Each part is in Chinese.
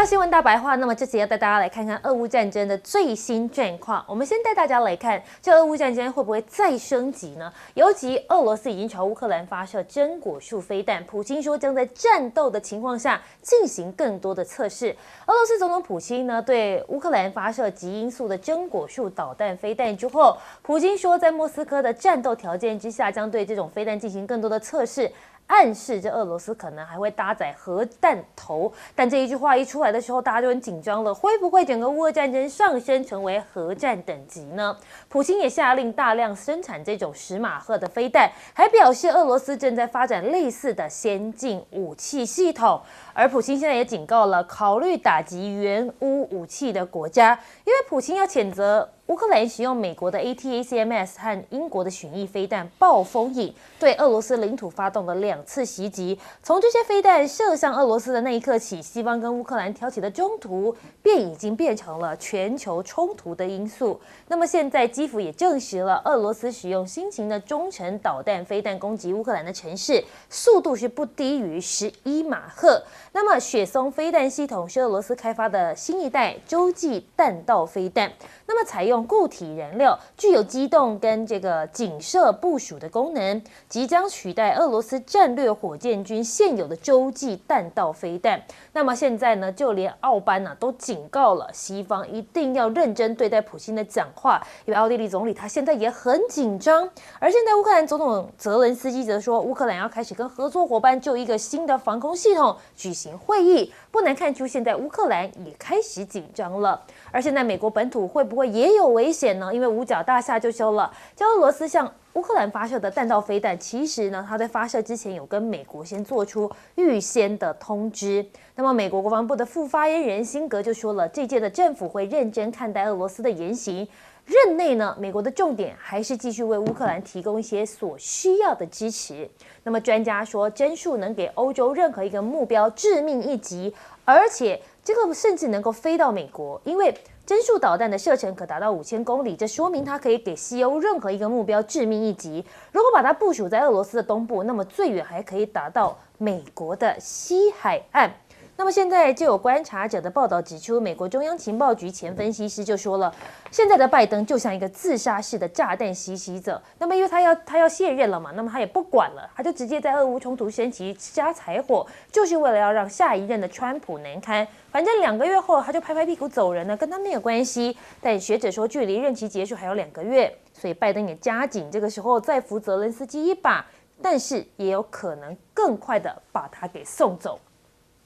到新闻大白话，那么这次要带大家来看看俄乌战争的最新状况。我们先带大家来看，这俄乌战争会不会再升级呢？尤其俄罗斯已经朝乌克兰发射真果树飞弹，普京说将在战斗的情况下进行更多的测试。俄罗斯总统普京呢对乌克兰发射极音速的真果树导弹飞弹之后，普京说在莫斯科的战斗条件之下，将对这种飞弹进行更多的测试。暗示着俄罗斯可能还会搭载核弹头，但这一句话一出来的时候，大家就很紧张了，会不会整个乌俄战争上升成为核战等级呢？普京也下令大量生产这种10马赫的飞弹，还表示俄罗斯正在发展类似的先进武器系统。而普京现在也警告了考虑打击援乌武器的国家，因为普京要谴责乌克兰使用美国的 ATACMS 和英国的巡弋飞弹暴风影，对俄罗斯领土发动了2次袭击。从这些飞弹射向俄罗斯的那一刻起，西方跟乌克兰挑起的冲突便已经变成了全球冲突的因素。那么现在基辅也证实了，俄罗斯使用新型的中程导弹飞弹攻击乌克兰的城市，速度是不低于11马赫。那么雪松飞弹系统是俄罗斯开发的新一代洲际弹道飞弹，那么采用固体燃料，具有机动跟这个警射部署的功能，即将取代俄罗斯战略火箭军现有的洲际弹道飞弹。那么现在呢，就连奥班都警告了西方一定要认真对待普京的讲话，因为奥地利总理他现在也很紧张。而现在乌克兰总统泽伦斯基则说，乌克兰要开始跟合作伙伴就一个新的防空系统举行会议，不难看出现在乌克兰也开始紧张了。而现在美国本土会不会也有危险呢？因为五角大厦就说了，叫俄罗斯向乌克兰发射的弹道飞弹，其实呢，它在发射之前有跟美国先做出预先的通知。那么，美国国防部的副发言人辛格就说了，这届的政府会认真看待俄罗斯的言行。任内呢，美国的重点还是继续为乌克兰提供一些所需要的支持。那么，专家说，帧数能给欧洲任何一个目标致命一击，而且这个甚至能够飞到美国，因为帧数导弹的射程可达到5000公里，这说明它可以给西欧任何一个目标致命一击。如果把它部署在俄罗斯的东部，那么最远还可以达到美国的西海岸。那么现在就有观察者的报道指出，美国中央情报局前分析师就说了，现在的拜登就像一个自杀式的炸弹袭击者。那么因为他要卸任了嘛，那么他也不管了，他就直接在俄乌冲突升级加柴火，就是为了要让下一任的川普难堪。反正2个月后他就拍拍屁股走人了，跟他没有关系。但学者说，距离任期结束还有2个月，所以拜登也加紧这个时候再扶泽伦斯基一把，但是也有可能更快的把他给送走。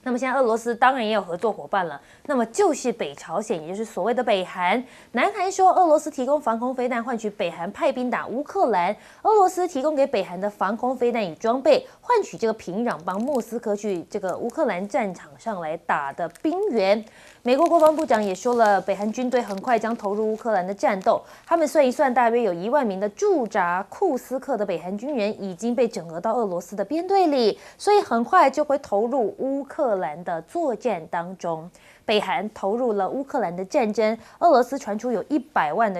那么现在俄罗斯当然也有合作伙伴了，那么就是北朝鲜，也就是所谓的北韩。南韩说俄罗斯提供防空飞弹换取北韩派兵打乌克兰，俄罗斯提供给北韩的防空飞弹与装备换取这个平壤帮莫斯科去这个乌克兰战场上来打的兵员。美国国防部长也说了，北韩军队很快将投入乌克兰的战斗。他们算一算，大约有1万名的驻扎库斯克的北韩军人已经被整合到俄罗斯的编队里，所以很快就会投入乌克兰的作战当中。北韩投入了乌克兰的战争，俄罗斯传出有100万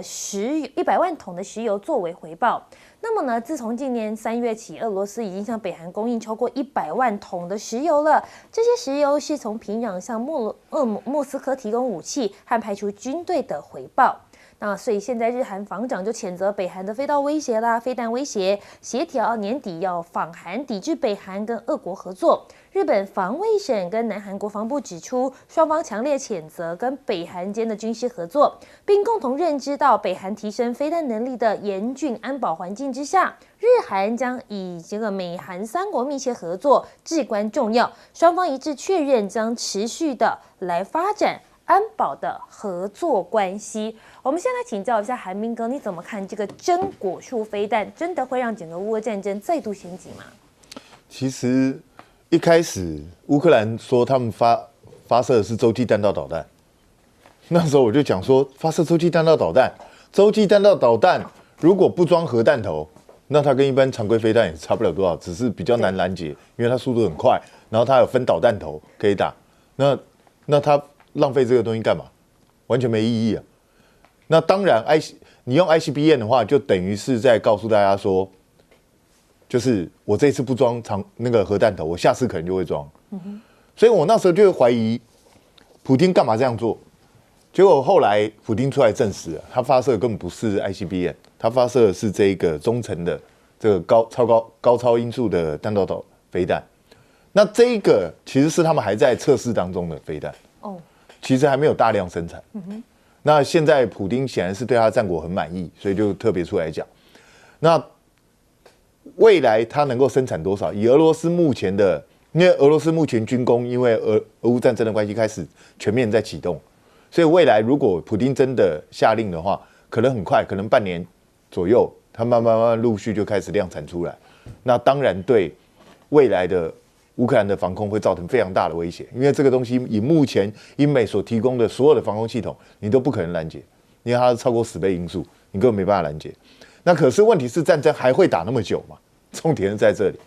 桶的石油作为回报。那么呢，自从今年3月起，俄罗斯已经向北韩供应超过100万桶的石油了。这些石油是从平壤向莫斯科提供武器和派出军队的回报。那所以现在日韩防长就谴责北韩的飞弹威胁啦，飞弹威胁，协调年底要访韩抵制北韩跟俄国合作。日本防卫省跟南韩国防部指出，双方强烈谴责跟北韩间的军事合作，并共同认知到北韩提升飞弹能力的严峻安保环境之下，日韩将以这个美韩3国密切合作至关重要。双方一致确认将持续的来发展安保的合作关系。我们先来请教一下韩明哥，你怎么看这个真果树飞弹真的会让整个乌俄战争再度升级吗？其实一开始乌克兰说他们发射的是洲际弹道导弹，那时候我就讲说，发射洲际弹道导弹如果不装核弹头，那它跟一般常规飞弹也差不了多少，只是比较难拦截，因为它速度很快，然后它有分导弹头可以打，那它浪费这个东西干嘛？完全没意义啊。那当然你用 ICBM 的话，就等于是在告诉大家说，就是我这次不装那个核弹头，我下次可能就会装。所以我那时候就会怀疑普丁干嘛这样做？结果后来普丁出来证实了，他发射的根本不是 ICBM， 他发射的是这个中程的这个高超音速的弹道导飞弹。那这一个其实是他们还在测试当中的飞弹，其实还没有大量生产。那现在普丁显然是对他的战果很满意，所以就特别出来讲。那未来它能够生产多少？以俄罗斯目前的，因为俄罗斯目前军工因为俄乌战争的关系开始全面在启动，所以未来如果普丁真的下令的话，可能很快，可能半年左右，它慢慢陆续就开始量产出来。那当然对未来的乌克兰的防空会造成非常大的威胁，因为这个东西以目前英美所提供的所有的防空系统，你都不可能拦截，因为它是超过10倍音速，你根本没办法拦截。那可是问题是战争还会打那么久吗？重点是在这里，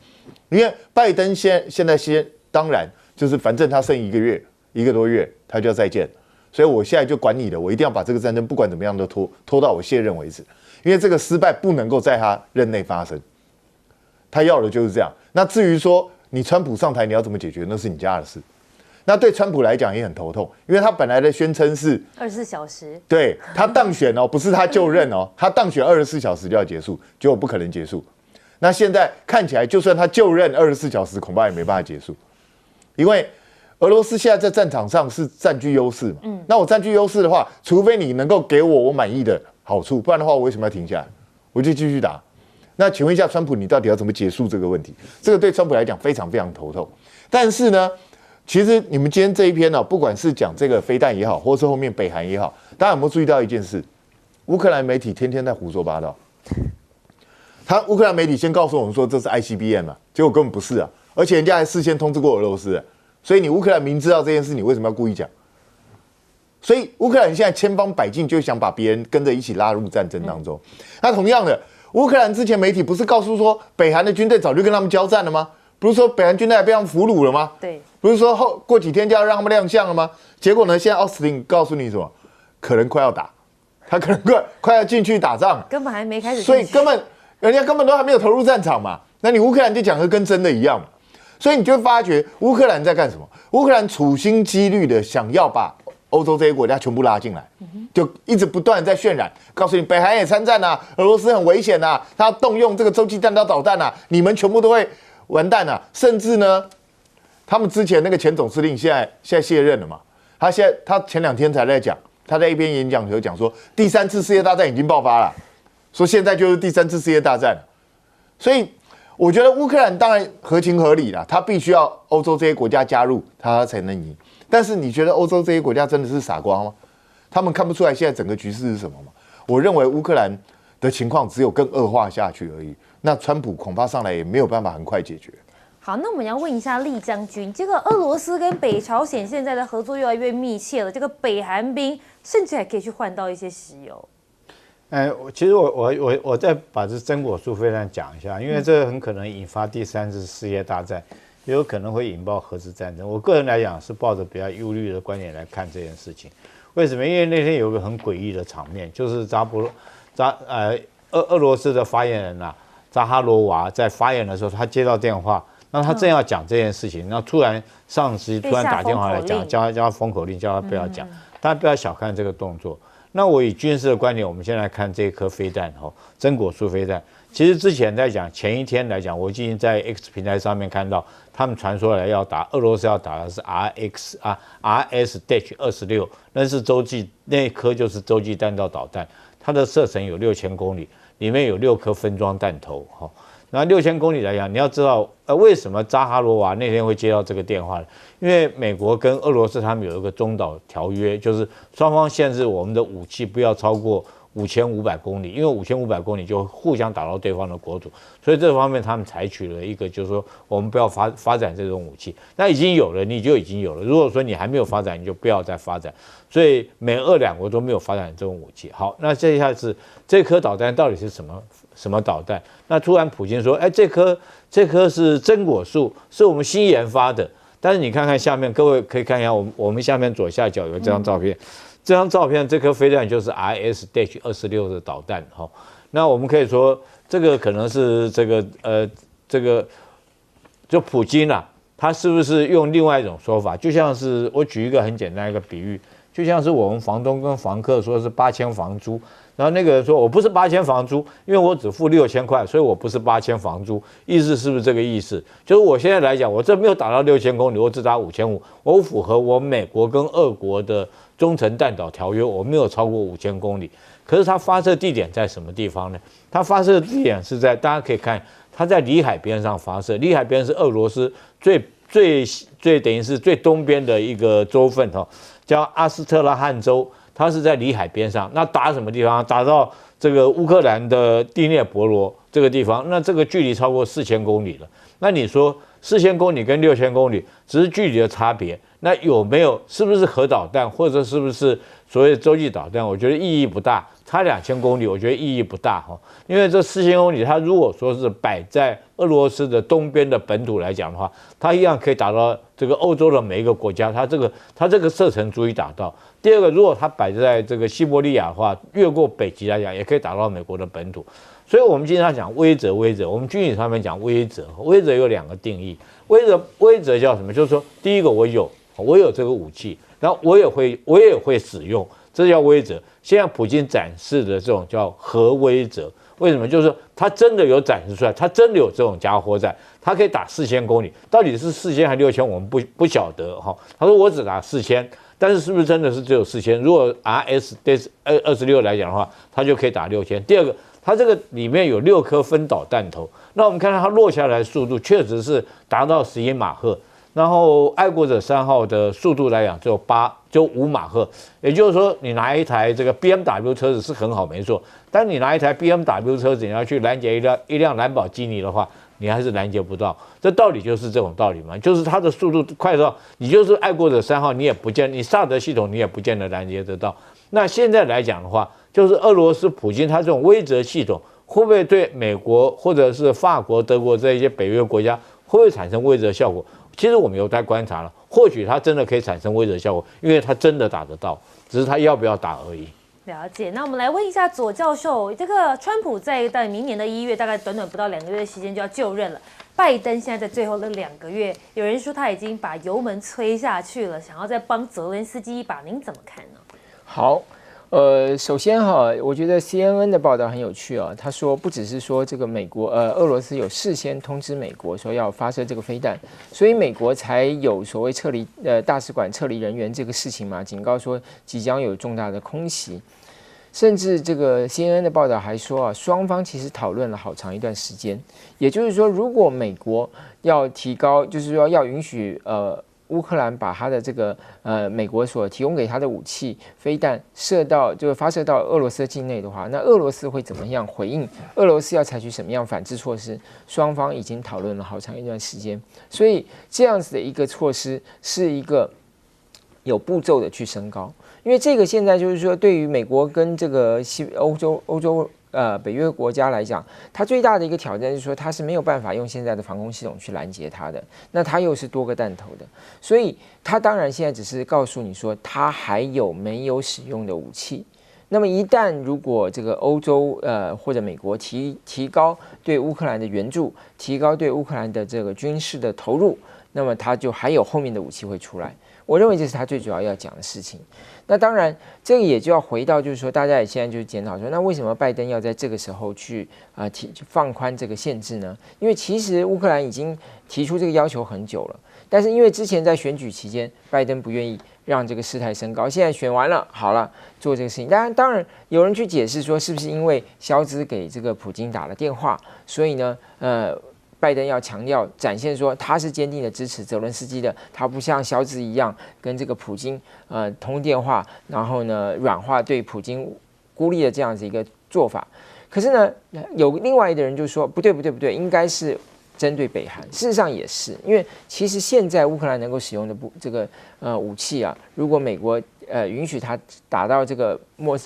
因为拜登现在当然就是反正他剩1个多月，他就要再见，所以我现在就管你的，我一定要把这个战争不管怎么样都拖到我卸任为止，因为这个失败不能够在他任内发生，他要的就是这样。那至于说你川普上台你要怎么解决，那是你家的事。那对川普来讲也很头痛，因为他本来的宣称是24小时，对他当选不是他就任他当选24小时就要结束，结果不可能结束。那现在看起来，就算他就任24小时，恐怕也没办法结束，因为俄罗斯现在在战场上是占据优势嘛。那我占据优势的话，除非你能够给我满意的好处，不然的话，我为什么要停下来？我就继续打。那请问一下，川普，你到底要怎么结束这个问题？这个对川普来讲非常非常头痛。但是呢，其实你们今天这一篇不管是讲这个飞弹也好，或是后面北韩也好，大家有没有注意到一件事？乌克兰媒体天天在胡说八道。乌克兰媒体先告诉我们说这是 ICBM 嘛，结果根本不是啊，而且人家还事先通知过俄罗斯，所以你乌克兰明知道这件事，你为什么要故意讲？所以乌克兰现在千方百计就想把别人跟着一起拉入战争当中。那同样的，乌克兰之前媒体不是告诉说北韩的军队早就跟他们交战了吗？不是说北韩军队还被他们俘虏了吗？对，不是说过几天就要让他们亮相了吗？结果呢，现在奥斯汀告诉你什么？可能快要打，他可能快要进去打仗，根本还没开始，所以人家根本都还没有投入战场嘛，那你乌克兰就讲的跟真的一样嘛，所以你就会发觉乌克兰在干什么？乌克兰处心积虑的想要把欧洲这些国家全部拉进来，就一直不断在渲染，告诉你北韩也参战啊，俄罗斯很危险啊，他要动用这个洲际弹道导弹啊，你们全部都会完蛋啊，甚至呢，他们之前那个前总司令现在卸任了嘛，他前2天才在讲，他在一篇演讲里头讲说，第3次世界大战已经爆发了。说现在就是第3次世界大战，所以我觉得乌克兰当然合情合理啦，他必须要欧洲这些国家加入，他才能赢。但是你觉得欧洲这些国家真的是傻瓜吗？他们看不出来现在整个局势是什么吗？我认为乌克兰的情况只有更恶化下去而已。那川普恐怕上来也没有办法很快解决。好，那我们要问一下厉将军，这个俄罗斯跟北朝鲜现在的合作越来越密切了，这个北韩兵甚至还可以去换到一些石油。其实我再把这真果树飞弹讲一下，因为这很可能引发第3次世界大战，也有可能会引爆核子战争。我个人来讲是抱着比较忧虑的观点来看这件事情。为什么？因为那天有一个很诡异的场面，就是俄罗斯的发言人扎哈罗娃在发言的时候，他接到电话，那他正要讲这件事情，那突然上司突然打电话来讲，叫他封口令，叫他不要讲，大家不要小看这个动作。那我以军事的观点，我们先来看这一颗飞弹真果树飞弹。其实之前在讲前一天来讲，我已经在 X 平台上面看到，他们传说来要打俄罗斯要打的是 RS-26，那是那一颗就是洲际弹道导弹，它的射程有6000公里，里面有6颗分装弹头那6000公里来讲，你要知道，为什么扎哈罗娃那天会接到这个电话呢？因为美国跟俄罗斯他们有一个中导条约，就是双方限制我们的武器不要超过5500公里，因为5500公里就互相打到对方的国土，所以这方面他们采取了一个，就是说我们不要发展这种武器。那已经有了，你就已经有了。如果说你还没有发展，你就不要再发展。所以美俄两国都没有发展这种武器。好，那这下子这颗导弹到底是什么导弹？那突然普京说，这颗是真果树，是我们新研发的。但是你看看下面，各位可以看一下，我们下面左下角有这张照片。这张照片，这颗飞弹就是 RS-26的导弹那我们可以说，这个可能是这个就普京他是不是用另外一种说法？就像是我举一个很简单一个比喻，就像是我们房东跟房客说是8000房租，然后那个人说我不是8000房租，因为我只付6000块，所以我不是8000房租。意思是不是这个意思？就是我现在来讲，我这没有打到6000公里，我只打5500，我符合我美国跟俄国的中程弹道条约，我没有超过5000公里。可是它发射地点在什么地方呢？它发射地点是在大家可以看，它在里海边上发射，里海边是俄罗斯最等于是最东边的一个州份哈，叫阿斯特拉罕州，它是在里海边上。那打什么地方？打到这个乌克兰的第聂伯罗这个地方，那这个距离超过4000公里了。那你说4000公里跟6000公里只是距离的差别，那有没有是不是核导弹，或者是不是所谓的洲际导弹？我觉得意义不大。差2000公里，我觉得意义不大哈，因为这4000公里，它如果说是摆在俄罗斯的东边的本土来讲的话，它一样可以打到这个欧洲的每一个国家，它这个射程足以打到。第二个，如果它摆在这个西伯利亚的话，越过北极来讲，也可以打到美国的本土。所以我们经常讲威慑，我们军理上面讲威慑，威慑有2个定义，威慑叫什么？就是说，第一个我有这个武器，然后我也会使用。这叫威慑。现在普京展示的这种叫核威慑，为什么？就是说他真的有展示出来，他真的有这种家伙在，他可以打4000公里，到底是4000还是6000，我们不晓得哈。他说我只打4000，但是是不是真的是只有4000？如果 RS-26 来讲的话，它就可以打6000。第二个，它这个里面有6颗分导弹头，那我们看到它落下来的速度确实是达到11马赫。然后爱国者3号的速度来讲只有5马赫，也就是说你拿一台这个 BMW 车子是很好没错，但你拿一台 BMW 车子你要去拦截一辆兰博基尼的话，你还是拦截不到。这道理就是这种道理嘛，就是它的速度快到你就是爱国者3号，你萨德系统你也不见得拦截得到。那现在来讲的话，就是俄罗斯普京他这种威慑系统会不会对美国或者是法国、德国这一些北约国家会不会产生威慑效果？其实我们有在观察了，或许它真的可以产生威慑效果，因为它真的打得到，只是它要不要打而已。了解。那我们来问一下左教授，这个川普在明年的1月，大概短短不到2个月的时间就要就任了。拜登现在在最后的2个月，有人说他已经把油门催下去了，想要再帮泽连斯基一把，您怎么看呢？好。首先哈，我觉得 CNN 的报道很有趣啊。他说，不只是说这个俄罗斯有事先通知美国说要发射这个飞弹，所以美国才有所谓撤离大使馆撤离人员这个事情嘛，警告说即将有重大的空袭。甚至这个 CNN 的报道还说啊，双方其实讨论了好长一段时间。也就是说，如果美国要提高，就是说要允许乌克兰把他的这个美国所提供给他的武器飞弹发射到俄罗斯境内的话，那俄罗斯会怎么样回应？俄罗斯要采取什么样反制措施？双方已经讨论了好长一段时间，所以这样子的一个措施是一个有步骤的去升高，因为这个现在就是说，对于美国跟这个欧洲北约国家来讲，它最大的一个挑战是说，它是没有办法用现在的防空系统去拦截它的。那它又是多个弹头的，所以它当然现在只是告诉你说，它还有没有使用的武器。那么一旦如果这个欧洲或者美国提高对乌克兰的援助，提高对乌克兰的这个军事的投入，那么它就还有后面的武器会出来。我认为这是他最主要要讲的事情。那当然，这个也就要回到，就是说，大家也现在就检讨说，那为什么拜登要在这个时候去放宽这个限制呢？因为其实乌克兰已经提出这个要求很久了，但是因为之前在选举期间，拜登不愿意让这个事态升高，现在选完了，好了，做这个事情。当然有人去解释说，是不是因为肖兹给这个普京打了电话，所以呢，拜登要强调展现说他是坚定的支持泽伦斯基的，他不像肖兹一样跟这个普京通电话，然后呢软化对普京孤立的这样子一个做法。可是呢，有另外一个人就说不对，应该是针对北韩。事实上也是，因为其实现在乌克兰能够使用的这个武器啊，如果美国允许它打到这个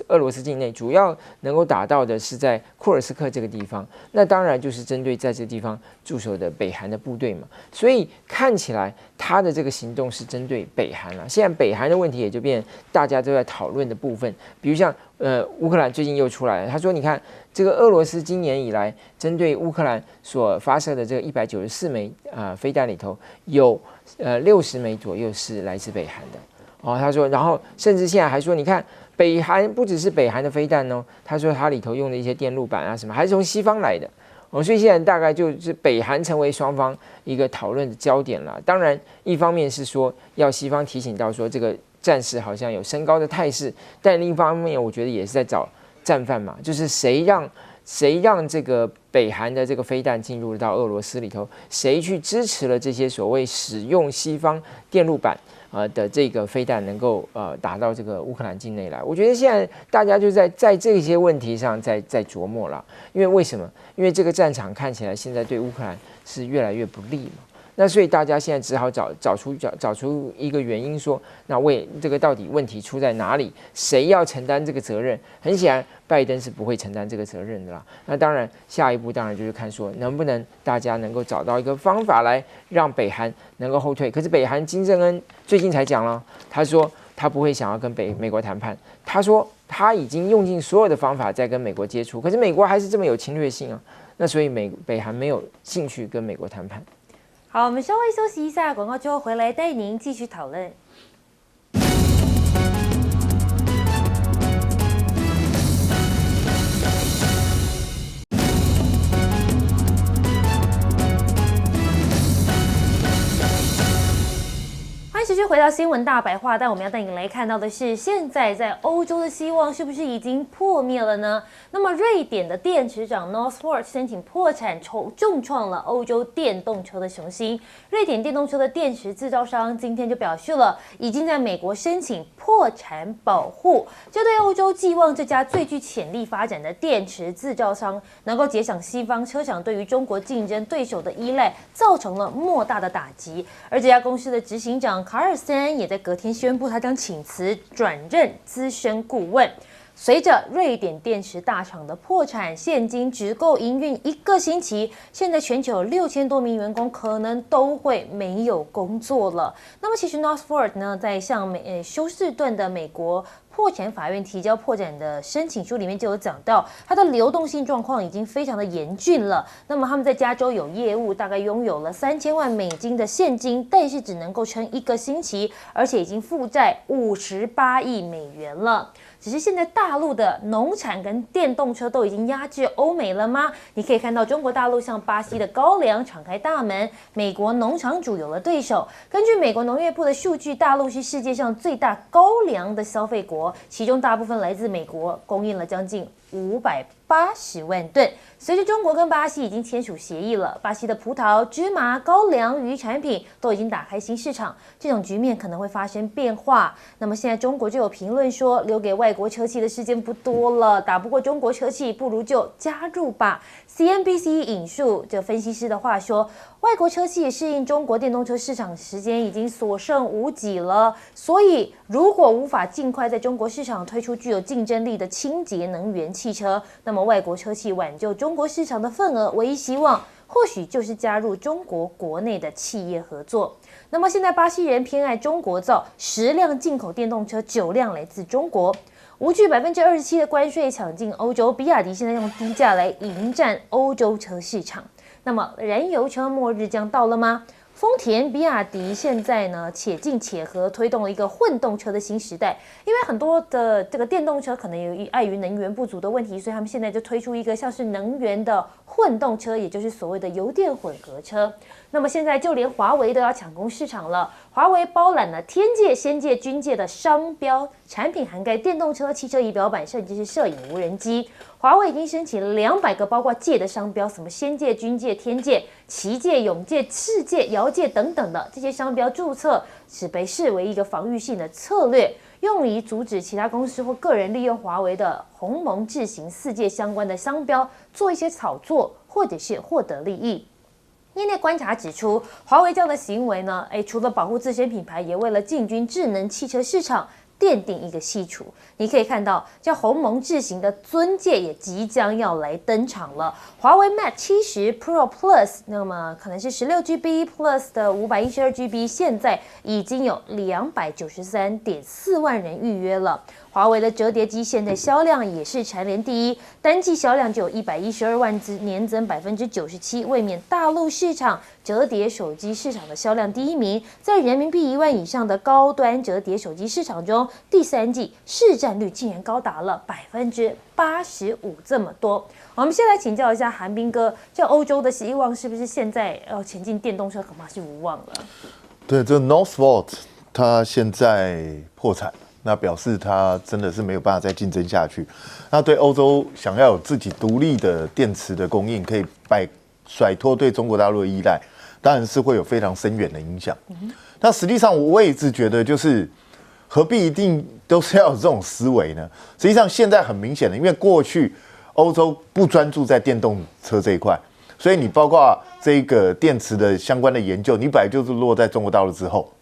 俄罗斯境内，主要能够打到的是在库尔斯克这个地方，那当然就是针对在这个地方驻守的北韩的部队嘛。所以看起来他的这个行动是针对北韩了。现在北韩的问题也就变大家都在讨论的部分，比如像乌克兰最近又出来了，他说你看这个俄罗斯今年以来针对乌克兰所发射的这个194枚飞弹里头，有60枚左右是来自北韩的。哦，他说，然后甚至现在还说，你看北韩不只是北韩的飞弹哦，他说它里头用的一些电路板啊什么，还是从西方来的。哦，所以现在大概就是北韩成为双方一个讨论的焦点了。当然，一方面是说要西方提醒到说这个战事好像有升高的态势，但另一方面，我觉得也是在找战犯嘛，就是谁让这个北韩的这个飞弹进入到俄罗斯里头，谁去支持了这些所谓使用西方电路板的这个飞弹能够打到这个乌克兰境内来。我觉得现在大家就在这些问题上在琢磨了，因为为什么？因为这个战场看起来现在对乌克兰是越来越不利嘛。那所以大家现在只好找出一个原因说，那这个到底问题出在哪里？谁要承担这个责任？很显然，拜登是不会承担这个责任的啦。那当然，下一步当然就是看说能不能大家能够找到一个方法来让北韩能够后退。可是北韩金正恩最近才讲了，他说他不会想要跟美国谈判，他说他已经用尽所有的方法在跟美国接触，可是美国还是这么有侵略性啊。那所以北韩没有兴趣跟美国谈判。好，我们稍微休息一下，广告之后回来带您继续讨论。持续回到新闻大白话，但我们要带你来看到的是，现在在欧洲的希望是不是已经破灭了呢？那么瑞典的电池厂 Northvolt 申请破产，重创了欧洲电动车的雄心。瑞典电动车的电池制造商今天就表示了，已经在美国申请破产保护，这对欧洲寄望这家最具潜力发展的电池制造商能够减少西方车厂对于中国竞争对手的依赖，造成了莫大的打击。而这家公司的执行长卡尔森也在隔天宣布，他将请辞，转任资深顾问。随着瑞典电池大厂的破产，现金只够营运1个星期，现在全球有6000多名员工可能都会没有工作了。那么其实 Northvolt 呢，在向休斯顿的美国破产法院提交破产的申请书里面就有讲到，它的流动性状况已经非常的严峻了。那么他们在加州有业务，大概拥有了3000万美金的现金，但是只能够撑1个星期，而且已经负债58亿美元了。只是现在大陆的农产跟电动车都已经压制欧美了吗？你可以看到中国大陆向巴西的高粱敞开大门，美国农场主有了对手。根据美国农业部的数据，大陆是世界上最大高粱的消费国，其中大部分来自美国，供应了将近580万吨。随着中国跟巴西已经签署协议了，巴西的葡萄、芝麻、高粱、鱼产品都已经打开新市场，这种局面可能会发生变化。那么现在中国就有评论说，留给外国车企的时间不多了，打不过中国车企，不如就加入吧。CNBC 引述这分析师的话说，外国车企适应中国电动车市场时间已经所剩无几了，所以如果无法尽快在中国市场推出具有竞争力的清洁能源汽车，那么外国车企挽救中国市场的份额，唯一希望或许就是加入中国国内的企业合作。那么现在巴西人偏爱中国造，10辆进口电动车，9辆来自中国。无惧27%的关税抢进欧洲，比亚迪现在用低价来迎战欧洲车市场。那么燃油车末日将到了吗？丰田、比亚迪现在呢，且进且合，推动了一个混动车的新时代。因为很多的这个电动车可能有碍于能源不足的问题，所以他们现在就推出一个像是能源的混动车，也就是所谓的油电混合车。那么现在就连华为都要抢攻市场了。华为包揽了天界、仙界、军界的商标产品，涵盖电动车、汽车仪表板，甚至是摄影无人机。华为已经申请了200个包括界的商标，什么仙界、军界、天界、旗界、永界、世界、遥界等等的这些商标注册，只被视为一个防御性的策略，用以阻止其他公司或个人利用华为的鸿蒙智行4界相关的商标做一些炒作，或者是获得利益。业内观察指出，华为这样的行为呢，除了保护自身品牌，也为了进军智能汽车市场奠定一个基础。你可以看到，叫鸿蒙智行的尊界也即将要来登场了。华为 Mate 70 Pro Plus， 那么可能是16GB Plus 的512GB， 现在已经有293.4万人预约了。华为的折叠机现在销量也是蝉联第一，单季销量就有112万只，年增97%，卫冕大陆市场折叠手机市场的销量第一名。在人民币1万以上的高端折叠手机市场中，第3季市占率竟然高达了85%这么多。我们先来请教一下韩冰哥，这欧洲的希望是不是现在要前进电动车恐怕是无望了？对，这 Northvolt 它现在破产，那表示它真的是没有办法再竞争下去。那对欧洲想要有自己独立的电池的供应，可以甩脱对中国大陆的依赖，当然是会有非常深远的影响。那实际上我也一直觉得，就是何必一定都是要有这种思维呢？实际上现在很明显的，因为过去欧洲不专注在电动车这一块，所以你包括这个电池的相关的研究，你本来就是落在中国大陆之后，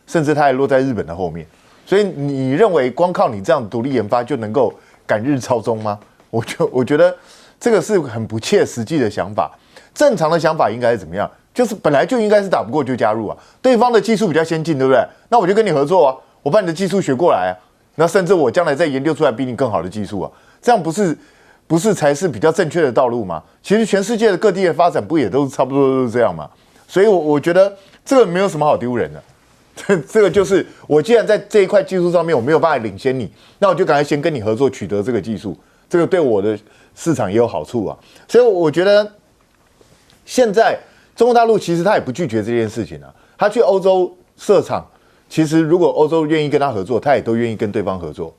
甚至它还落在日本的后面。所以你认为光靠你这样独立研发就能够赶日超中吗？我觉得这个是很不切实际的想法。正常的想法应该是怎么样？就是本来就应该是打不过就加入啊，对方的技术比较先进，对不对？那我就跟你合作啊，我把你的技术学过来啊，那甚至我将来再研究出来比你更好的技术啊，这样不是才是比较正确的道路吗？其实全世界的各地的发展不也都差不多都是这样吗？所以我觉得这个没有什么好丢人的。这个就是我既然在这一块技术上面我没有办法领先你，那我就赶快先跟你合作取得这个技术，这个对我的市场也有好处啊。所以我觉得现在中国大陆其实他也不拒绝这件事情啊，他去欧洲设厂，其实如果欧洲愿意跟他合作，他也都愿意跟对方合作。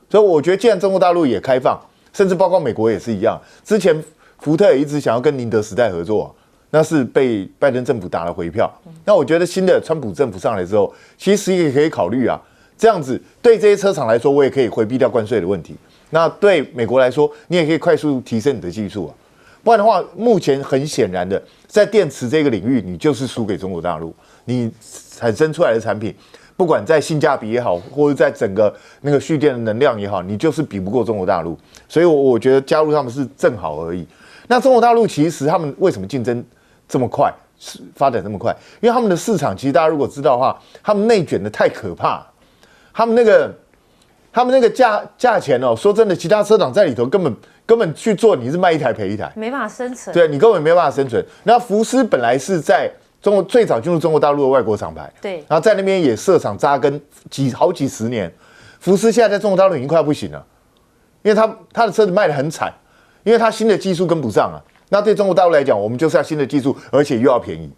所以我觉得既然中国大陆也开放，甚至包括美国也是一样，之前福特也一直想要跟宁德时代合作啊，那是被拜登政府打了回票。那我觉得新的川普政府上来之后，其实也可以考虑啊，这样子对这些车厂来说，我也可以回避掉关税的问题。那对美国来说，你也可以快速提升你的技术啊。不然的话，目前很显然的，在电池这个领域，你就是输给中国大陆。你产生出来的产品，不管在性价比也好，或者在整个那个蓄电的能量也好，你就是比不过中国大陆。所以我觉得加入他们是正好而已。那中国大陆其实他们为什么竞争这么快，发展这么快？因为他们的市场其实大家如果知道的话，他们内卷的太可怕。他们那个价钱哦，说真的，其他车厂在里头根本去做，你是卖一台赔一台，没办法生存。对，你根本没办法生存。那福斯本来是在中国最早进入中国大陆的外国厂牌，对，然后在那边也设厂扎根好几十年。福斯现在在中国大陆已经快要不行了，因为他的车子卖得很惨，因为他新的技术跟不上啊。那对中国大陆来讲，我们就是要新的技术，而且又要便宜，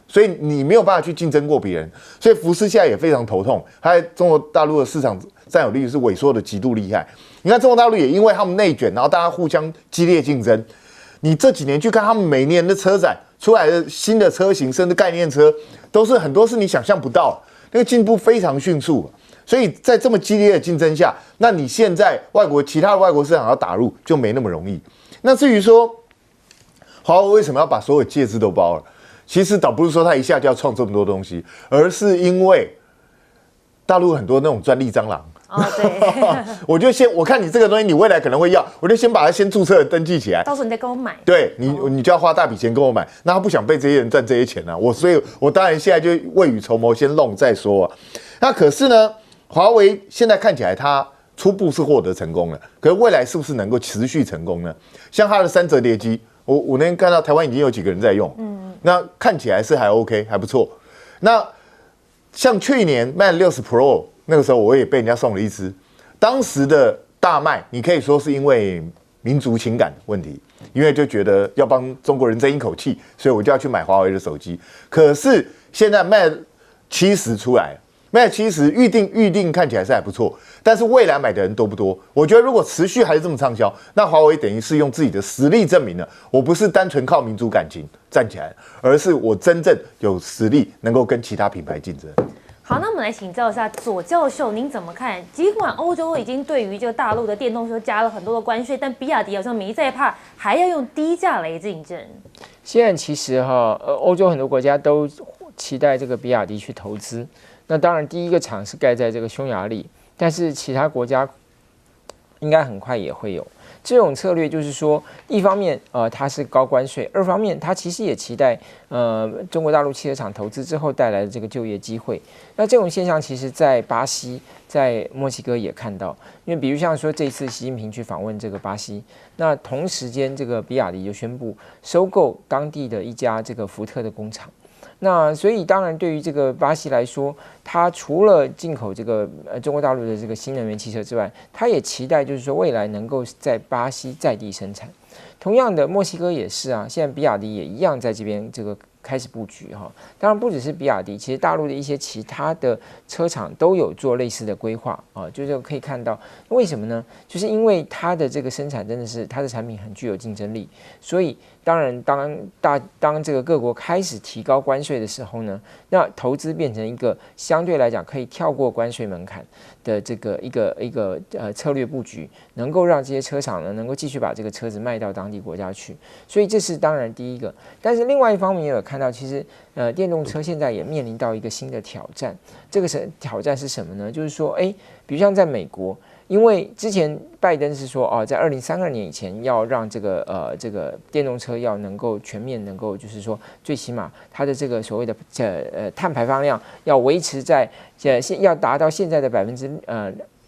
所以你没有办法去竞争过别人。所以福斯现在也非常头痛，他在中国大陆的市场占有率是萎缩的极度厉害。你看中国大陆也因为他们内卷，然后大家互相激烈竞争。你这几年去看他们每年的车展出来的新的车型，甚至概念车，都是很多是你想象不到，那个进步非常迅速。所以在这么激烈的竞争下，那你现在其他的外国市场要打入就没那么容易。那至于说华为为什么要把所有戒指都包了？其实倒不是说他一下就要创这么多东西，而是因为大陆很多那种专利蟑螂。哦，对，我看你这个东西，你未来可能会要，我就先把它先注册登记起来，到时候你再跟我买。对你就要花大笔钱跟我买，那他不想被这些人赚这些钱啊，所以我当然现在就未雨绸缪，先弄再说啊。那可是呢，华为现在看起来它初步是获得成功了，可是未来是不是能够持续成功呢？像它的3折叠机，我那天看到台湾已经有几个人在用，那看起来是还 OK， 还不错。那像去年Mate 60 Pro 那个时候，我也被人家送了一支，当时的大卖，你可以说是因为民族情感问题，因为就觉得要帮中国人争一口气，所以我就要去买华为的手机。可是现在Mate 70出来了。Mate 70预定看起来是还不错，但是未来买的人多不多？我觉得如果持续还是这么畅销，那华为等于是用自己的实力证明了，我不是单纯靠民族感情站起来，而是我真正有实力能够跟其他品牌竞争。好，那我们来请教一下左教授，您怎么看？尽管欧洲已经对于这个大陆的电动车加了很多的关税，但比亚迪好像没在怕，还要用低价来竞争。现在其实欧洲很多国家都期待这个比亚迪去投资。那当然，第一个厂是盖在这个匈牙利，但是其他国家应该很快也会有。这种策略就是说，一方面它是高关税，二方面它其实也期待中国大陆汽车厂投资之后带来的这个就业机会。那这种现象其实在巴西、在墨西哥也看到，因为比如像说这次习近平去访问这个巴西，那同时间这个比亚迪就宣布收购当地的一家这个福特的工厂。那所以当然对于这个巴西来说，它除了进口这个中国大陆的这个新能源汽车之外，它也期待就是说未来能够在巴西在地生产。同样的，墨西哥也是啊，现在比亚迪也一样在这边这个开始布局哈。当然不只是比亚迪，其实大陆的一些其他的车厂都有做类似的规划啊，就是可以看到为什么呢？就是因为它的这个生产真的是它的产品很具有竞争力，所以当然当这个各国开始提高关税的时候呢，那投资变成一个相对来讲可以跳过关税门槛的这个一个策略布局，能够让这些车厂呢能够继续把这个车子卖到当地国家去，所以这是当然第一个。但是另外一方面也有看到，其实电动车现在也面临到一个新的挑战。这个挑战是什么呢？就是说，比如像在美国，因为之前拜登是说在2032年以前要让这个电动车要能够全面能够就是说最起码它的这个所谓的碳排放量要维持在要达到现在的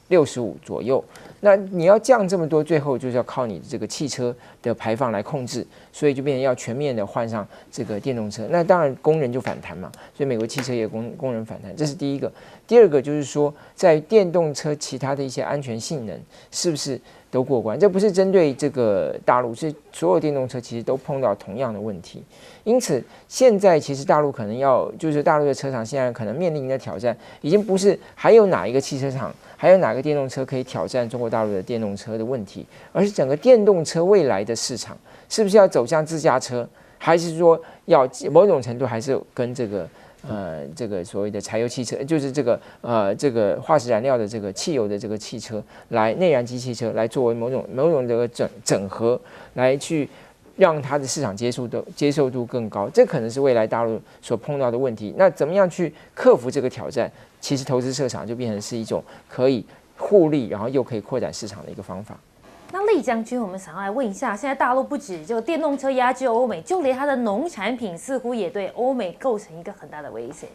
65%左右。那你要降这么多，最后就是要靠你这个汽车的排放来控制，所以就变成要全面的换上这个电动车。那当然工人就反弹嘛，所以美国汽车也工人反弹，这是第一个。第二个就是说，在电动车其他的一些安全性能是不是都过关？这不是针对这个大陆，是所有电动车其实都碰到同样的问题。因此，现在其实大陆可能就是大陆的车厂现在可能面临的挑战，已经不是还有哪一个汽车厂，还有哪个电动车可以挑战中国大陆的电动车的问题，而是整个电动车未来的市场是不是要走向自驾车，还是说要某种程度还是跟这个所谓的柴油汽车，就是这个化石燃料的这个汽油的这个汽车来内燃机汽车来作为某种这个整合来去让它的市场接受度更高，这可能是未来大陆所碰到的问题。那怎么样去克服这个挑战？其实投资设厂就变成是一种可以互利，然后又可以扩展市场的一个方法。那厉将军，我们想要来问一下，现在大陆不止这个电动车压制欧美，就连它的农产品似乎也对欧美构成一个很大的威胁。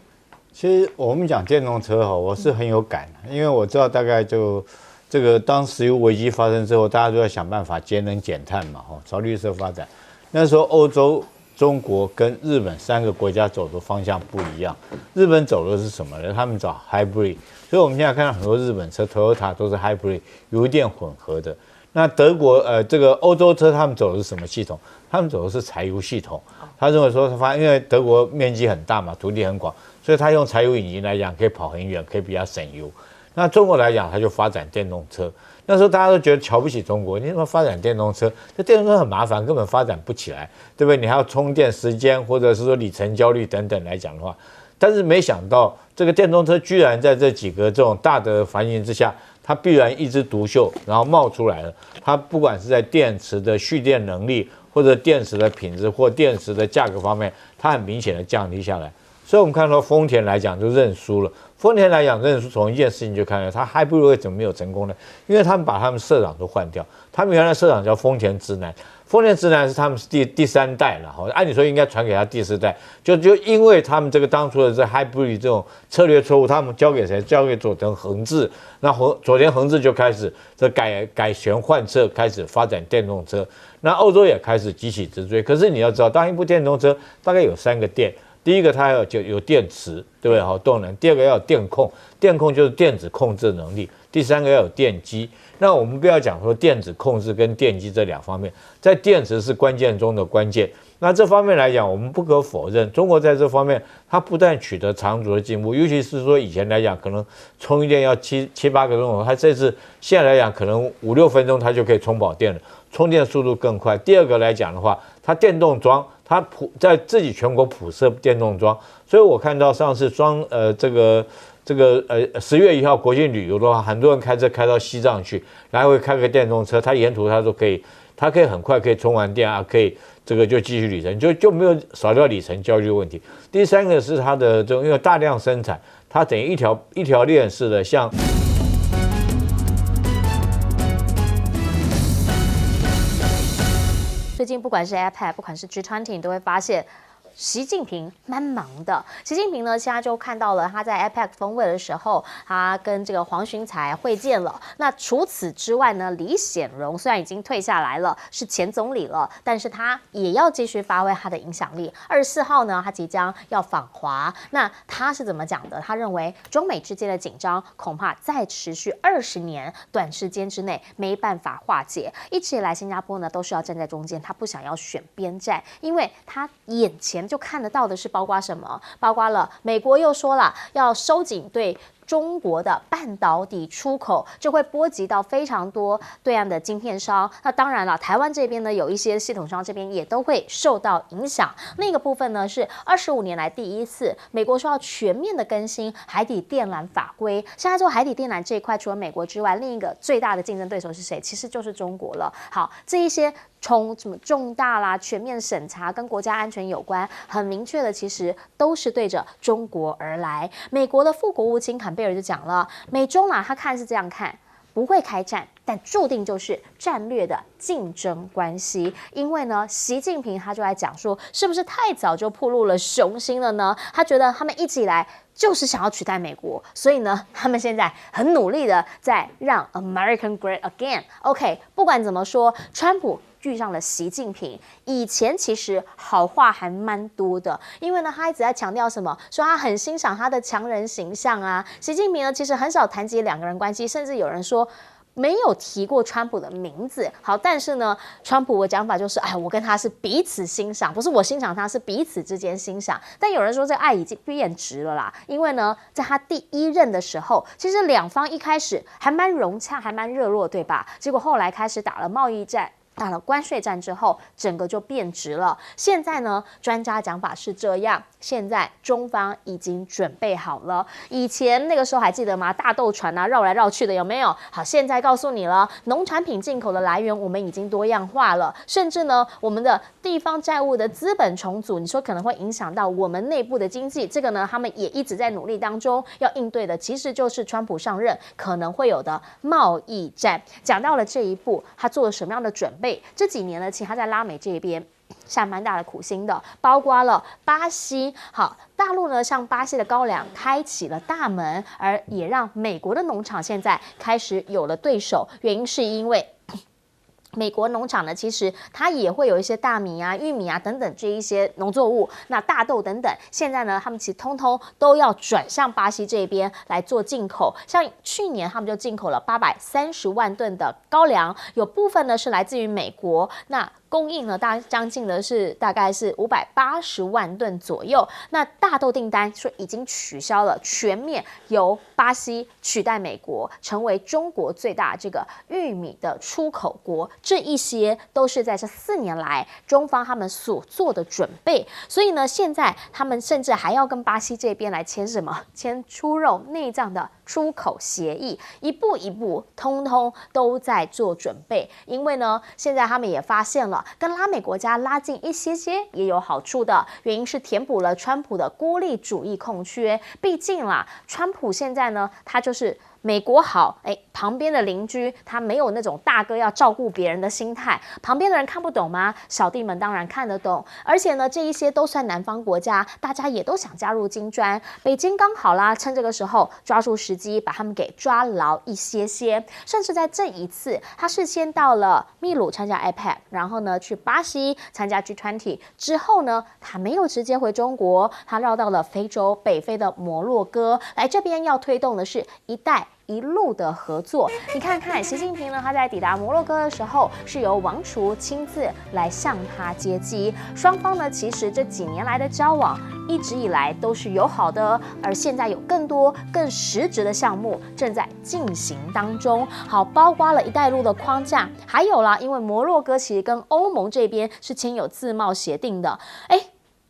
其实我们讲电动车我是很有感的，因为我知道大概就这个当石油危机发生之后，大家都要想办法节能减碳嘛，朝绿色发展。那时候欧洲、中国跟日本3个国家走的方向不一样。日本走的是什么呢？他们找 hybrid， 所以我们现在看到很多日本车 Toyota 都是 hybrid 油电混合的。那德国这个欧洲车他们走的是什么系统？他们走的是柴油系统。他认为说，因为德国面积很大嘛，土地很广，所以他用柴油引擎来讲可以跑很远，可以比较省油。那中国来讲，他就发展电动车。那时候大家都觉得瞧不起中国，你怎么发展电动车？这电动车很麻烦，根本发展不起来，对不对？你还要充电时间，或者是说里程焦虑等等来讲的话，但是没想到这个电动车居然在这几个这种大的环境之下，它必然一枝独秀，然后冒出来了。它不管是在电池的蓄电能力，或者电池的品质，或电池的价格方面，它很明显的降低下来。所以我们看到丰田来讲就认输了。丰田来讲认输，从一件事情就看到它hybrid为什么没有成功呢？因为他们把他们社长都换掉，他们原来社长叫丰田直男。丰田直男是他们是第3代了，按理说应该传给他第4代，就因为他们这个当初的这 hybrid 这种策略错误，他们交给谁？交给佐藤恒志，那佐田恒志就开始这改弦换策，开始发展电动车。那欧洲也开始急起直追。可是你要知道，当一部电动车大概有3个电，第一个它要有电池，对不对？动能。第二个要有电控，电控就是电子控制能力。第3个要有电机。那我们不要讲说电子控制跟电机这2方面，在电池是关键中的关键。那这方面来讲，我们不可否认，中国在这方面它不但取得长足的进步，尤其是说以前来讲，可能充一电要7、8个钟头，它这次现在来讲，可能5、6分钟它就可以充饱电了，充电速度更快。第二个来讲的话，它电动桩，它在自己全国普设电动桩，所以我看到上次10月1号国庆旅游的话，很多人开车开到西藏去，来回开个电动车，他沿途他都可以，他可以很快可以充完电啊，可以这个就继续里程，就没有少掉里程焦虑问题。第3个是它的这种因为大量生产，它等于一条链式的，像最近不管是 APEC， 不管是 G20， 你都会发现。习近平蛮忙的。习近平呢，现在就看到了他在 APEC 峰会的时候，他跟这个黄循财会见了。那除此之外呢，李显荣虽然已经退下来了，是前总理了，但是他也要继续发挥他的影响力。24号呢，他即将要访华。那他是怎么讲的？他认为中美之间的紧张恐怕再持续20年，短时间之内没办法化解。一直以来，新加坡呢都是要站在中间，他不想要选边站，因为他眼前就看得到的是包括什么？包括了美国又说了要收紧对中国的半导体出口，就会波及到非常多对岸的晶片商。那当然了，台湾这边呢有一些系统商这边也都会受到影响。另一个部分呢是25年来第一次，美国说要全面的更新海底电缆法规。现在做海底电缆这一块，除了美国之外，另一个最大的竞争对手是谁？其实就是中国了。好，这一些从什么重大啦、全面审查跟国家安全有关，很明确的，其实都是对着中国而来。美国的副国务卿坎贝尔就讲了，美中啦，他看是这样看，不会开战，但注定就是战略的竞争关系。因为呢，习近平他就在讲说，是不是太早就暴露了雄心了呢？他觉得他们一直以来就是想要取代美国，所以呢，他们现在很努力的在让 American Great Again。OK， 不管怎么说，川普遇上了习近平，以前其实好话还蛮多的，因为呢，他一直在强调什么，说他很欣赏他的强人形象啊。习近平呢，其实很少谈及两个人关系，甚至有人说没有提过川普的名字。好，但是呢，川普的讲法就是，哎，我跟他是彼此欣赏，不是我欣赏他，是彼此之间欣赏。但有人说这爱已经变质了啦，因为呢，在他第1任的时候，其实两方一开始还蛮融洽，还蛮热络，对吧？结果后来开始打了贸易战。打了关税战之后，整个就变质了。现在呢，专家讲法是这样，现在中方已经准备好了。以前那个时候还记得吗？大豆船啊，绕来绕去的，有没有？好，现在告诉你了，农产品进口的来源我们已经多样化了，甚至呢，我们的地方债务的资本重组，你说可能会影响到我们内部的经济，这个呢，他们也一直在努力当中，要应对的其实就是川普上任可能会有的贸易战。讲到了这一步，他做了什么样的准备？这几年呢，其实他在拉美这边下蛮大的苦心的，包括了巴西。好，大陆呢向巴西的高粱开启了大门，而也让美国的农场现在开始有了对手。原因是因为美国农场呢，其实它也会有一些大米啊、玉米啊等等这一些农作物，那大豆等等，现在呢，他们其实通通都要转向巴西这边来做进口。像去年他们就进口了830万吨的高粱，有部分呢是来自于美国，那供应呢，将近的是大概是580万吨左右。那大豆订单说已经取消了，全面由巴西取代美国，成为中国最大这个玉米的出口国。这一些都是在这4年来中方他们所做的准备。所以呢，现在他们甚至还要跟巴西这边来签什么？签猪肉内脏的出口协议，一步一步通通都在做准备。因为呢，现在他们也发现了，跟拉美国家拉近一些也有好处的，原因是填补了川普的孤立主义空缺。毕竟啦，川普现在呢，他就是美国好，旁边的邻居他没有那种大哥要照顾别人的心态，旁边的人看不懂吗？小弟们当然看得懂。而且呢，这一些都算南方国家，大家也都想加入金砖。北京刚好啦，趁这个时候抓住时机，把他们给抓牢一些。甚至在这一次，他是先到了秘鲁参加 APEC， 然后呢去巴西参加 G20， 之后呢，他没有直接回中国，他绕到了非洲北非的摩洛哥，来这边要推动的是一带一路的合作。你看看习近平呢，他在抵达摩洛哥的时候，是由王储亲自来向他接机。双方呢，其实这几年来的交往一直以来都是友好的，而现在有更多更实质的项目正在进行当中。好，包括了一带一路的框架，还有啦，因为摩洛哥其实跟欧盟这边是签有自贸协定的，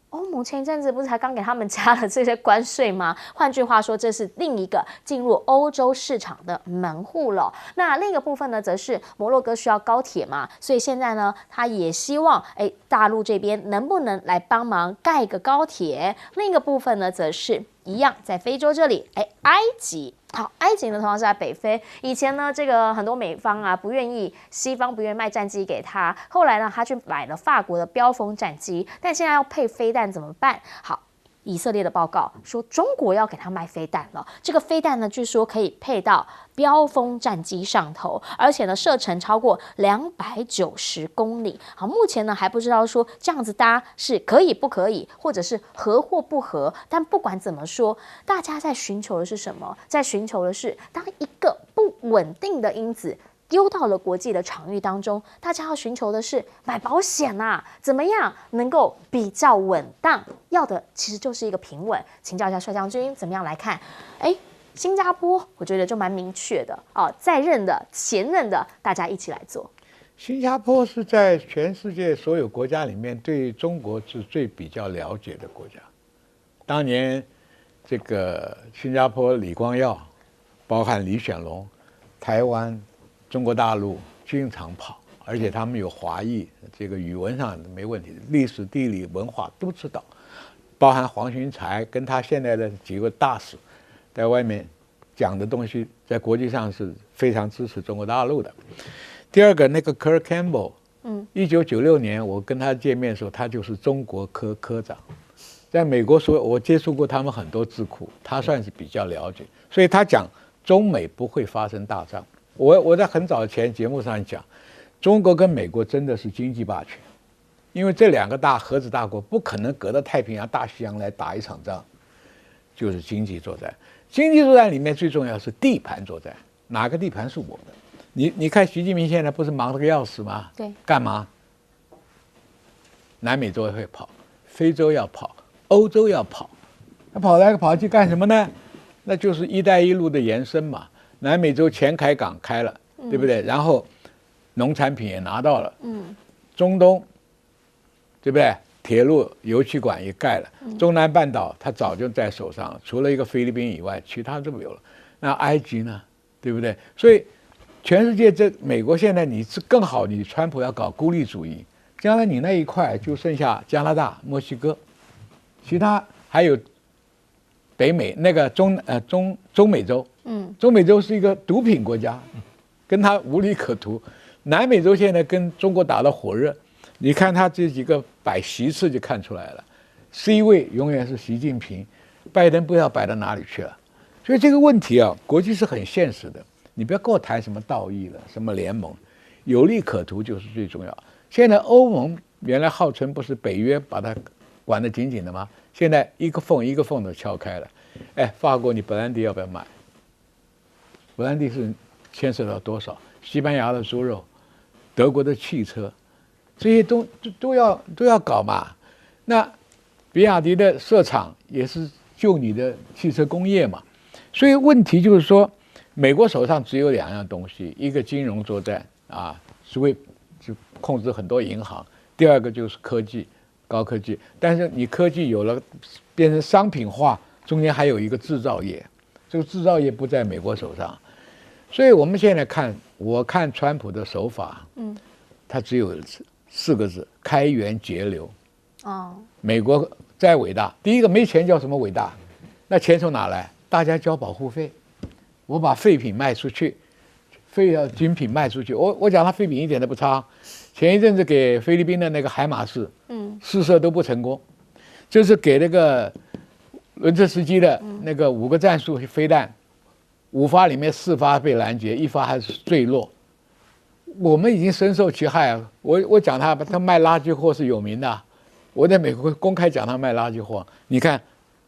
欧盟前一阵子不是才刚给他们加了这些关税吗？换句话说，这是另一个进入欧洲市场的门户了。那另一个部分呢，则是摩洛哥需要高铁嘛，所以现在呢，他也希望大陆这边能不能来帮忙盖一个高铁。另一个部分呢，则是一样在非洲这里，埃及。好，埃及呢同样是在北非。以前呢，这个很多美方啊不愿意，西方不愿意卖战机给他，后来呢，他去买了法国的标风战机，但现在要配飞弹怎么办？好。以色列的报告说，中国要给他卖飞弹了。这个飞弹呢，据说可以配到标风战机上头，而且呢，射程超过290公里。好，目前呢还不知道说这样子搭是可以不可以，或者是合或不合。但不管怎么说，大家在寻求的是什么？在寻求的是，当一个不稳定的因子丢到了国际的场域当中，大家要寻求的是买保险啊，怎么样能够比较稳当？要的其实就是一个平稳。请教一下帅将军，怎么样来看？新加坡我觉得就蛮明确的哦，在任的、前任的，大家一起来做。新加坡是在全世界所有国家里面对中国是最比较了解的国家。当年这个新加坡李光耀，包含李显龙，台湾。中国大陆经常跑，而且他们有华裔，这个语文上没问题，历史、地理、文化都知道。包含黄循财跟他现在的几个大使，在外面讲的东西，在国际上是非常支持中国大陆的。第二个，那个 Kirk Campbell，1996年我跟他见面的时候，他就是中国科科长，在美国我接触过他们很多智库，他算是比较了解，所以他讲中美不会发生大战。我在很早前节目上讲，中国跟美国真的是经济霸权，因为这两个大核子大国不可能隔着太平洋、大西洋来打一场仗，就是经济作战。经济作战里面最重要是地盘作战，哪个地盘是我的？你看习近平现在不是忙得个要死吗？对，干嘛？南美洲会跑，非洲要跑，欧洲要跑，他跑来跑去干什么呢？那就是“一带一路”的延伸嘛。南美洲前海港开了，对不对？然后农产品也拿到了，中东，对不对？铁路、油气管也盖了，中南半岛它早就在手上了，除了一个菲律宾以外，其他都没有了。那埃及呢？对不对？所以全世界美国现在你是更好，你川普要搞孤立主义，将来你那一块就剩下加拿大、墨西哥，其他还有北美那个中美洲。中美洲是一个毒品国家，跟他无利可图。南美洲现在跟中国打得火热，你看他这几个摆席次就看出来了 ，C 位永远是习近平，拜登不知道摆到哪里去了。所以这个问题啊，国际是很现实的，你不要跟我谈什么道义了，什么联盟，有利可图就是最重要。现在欧盟原来号称不是北约把它管得紧紧的吗？现在一个缝一个缝都敲开了。法国你本兰迪要不要买？勃兰迪是牵涉到多少？西班牙的猪肉，德国的汽车，这些都要搞嘛。那比亚迪的设厂也是救你的汽车工业嘛。所以问题就是说，美国手上只有两样东西，一个金融作战啊，SWIFT就控制很多银行；第二个就是科技，高科技。但是你科技有了变成商品化，中间还有一个制造业，这个制造业不在美国手上。所以我们现在看，我看川普的手法，他只有4个字：开源节流。美国再伟大，第一个没钱叫什么伟大？那钱从哪来？大家交保护费，我把废品卖出去，精品卖出去。我讲他废品一点都不差。前一阵子给菲律宾的那个海马式，试射都不成功，就是给那个伦特斯基的那个5个战术飞弹。5发里面4发被拦截，1发还是坠落。我们已经深受其害啊！我讲他卖垃圾货是有名的，我在美国公开讲他卖垃圾货。你看，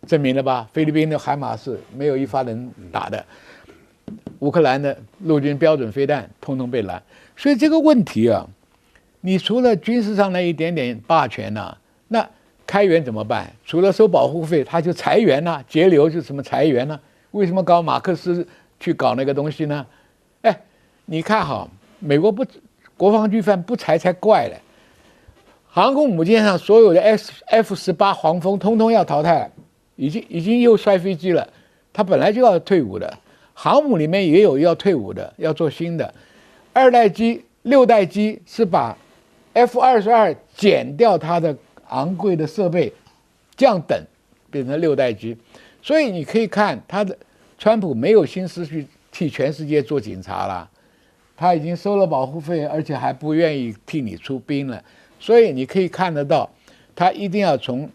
证明了吧？菲律宾的海马式没有1发能打的，乌克兰的陆军标准飞弹通通被拦。所以这个问题啊，你除了军事上的一点点霸权呐，那开源怎么办？除了收保护费，他就裁员呐，节流就什么裁员呢？为什么搞马克思去搞那个东西呢？你看哈，美国国防预算不裁才怪了。航空母舰上所有的 F-18黄蜂通通要淘汰了，已经又摔飞机了。它本来就要退伍的，航母里面也有要退伍的，要做新的。2代机、6代机是把 F-22减掉它的昂贵的设备，降等变成6代机。所以你可以看川普没有心思去替全世界做警察了，他已经收了保护费，而且还不愿意替你出兵了。所以你可以看得到，他一定要从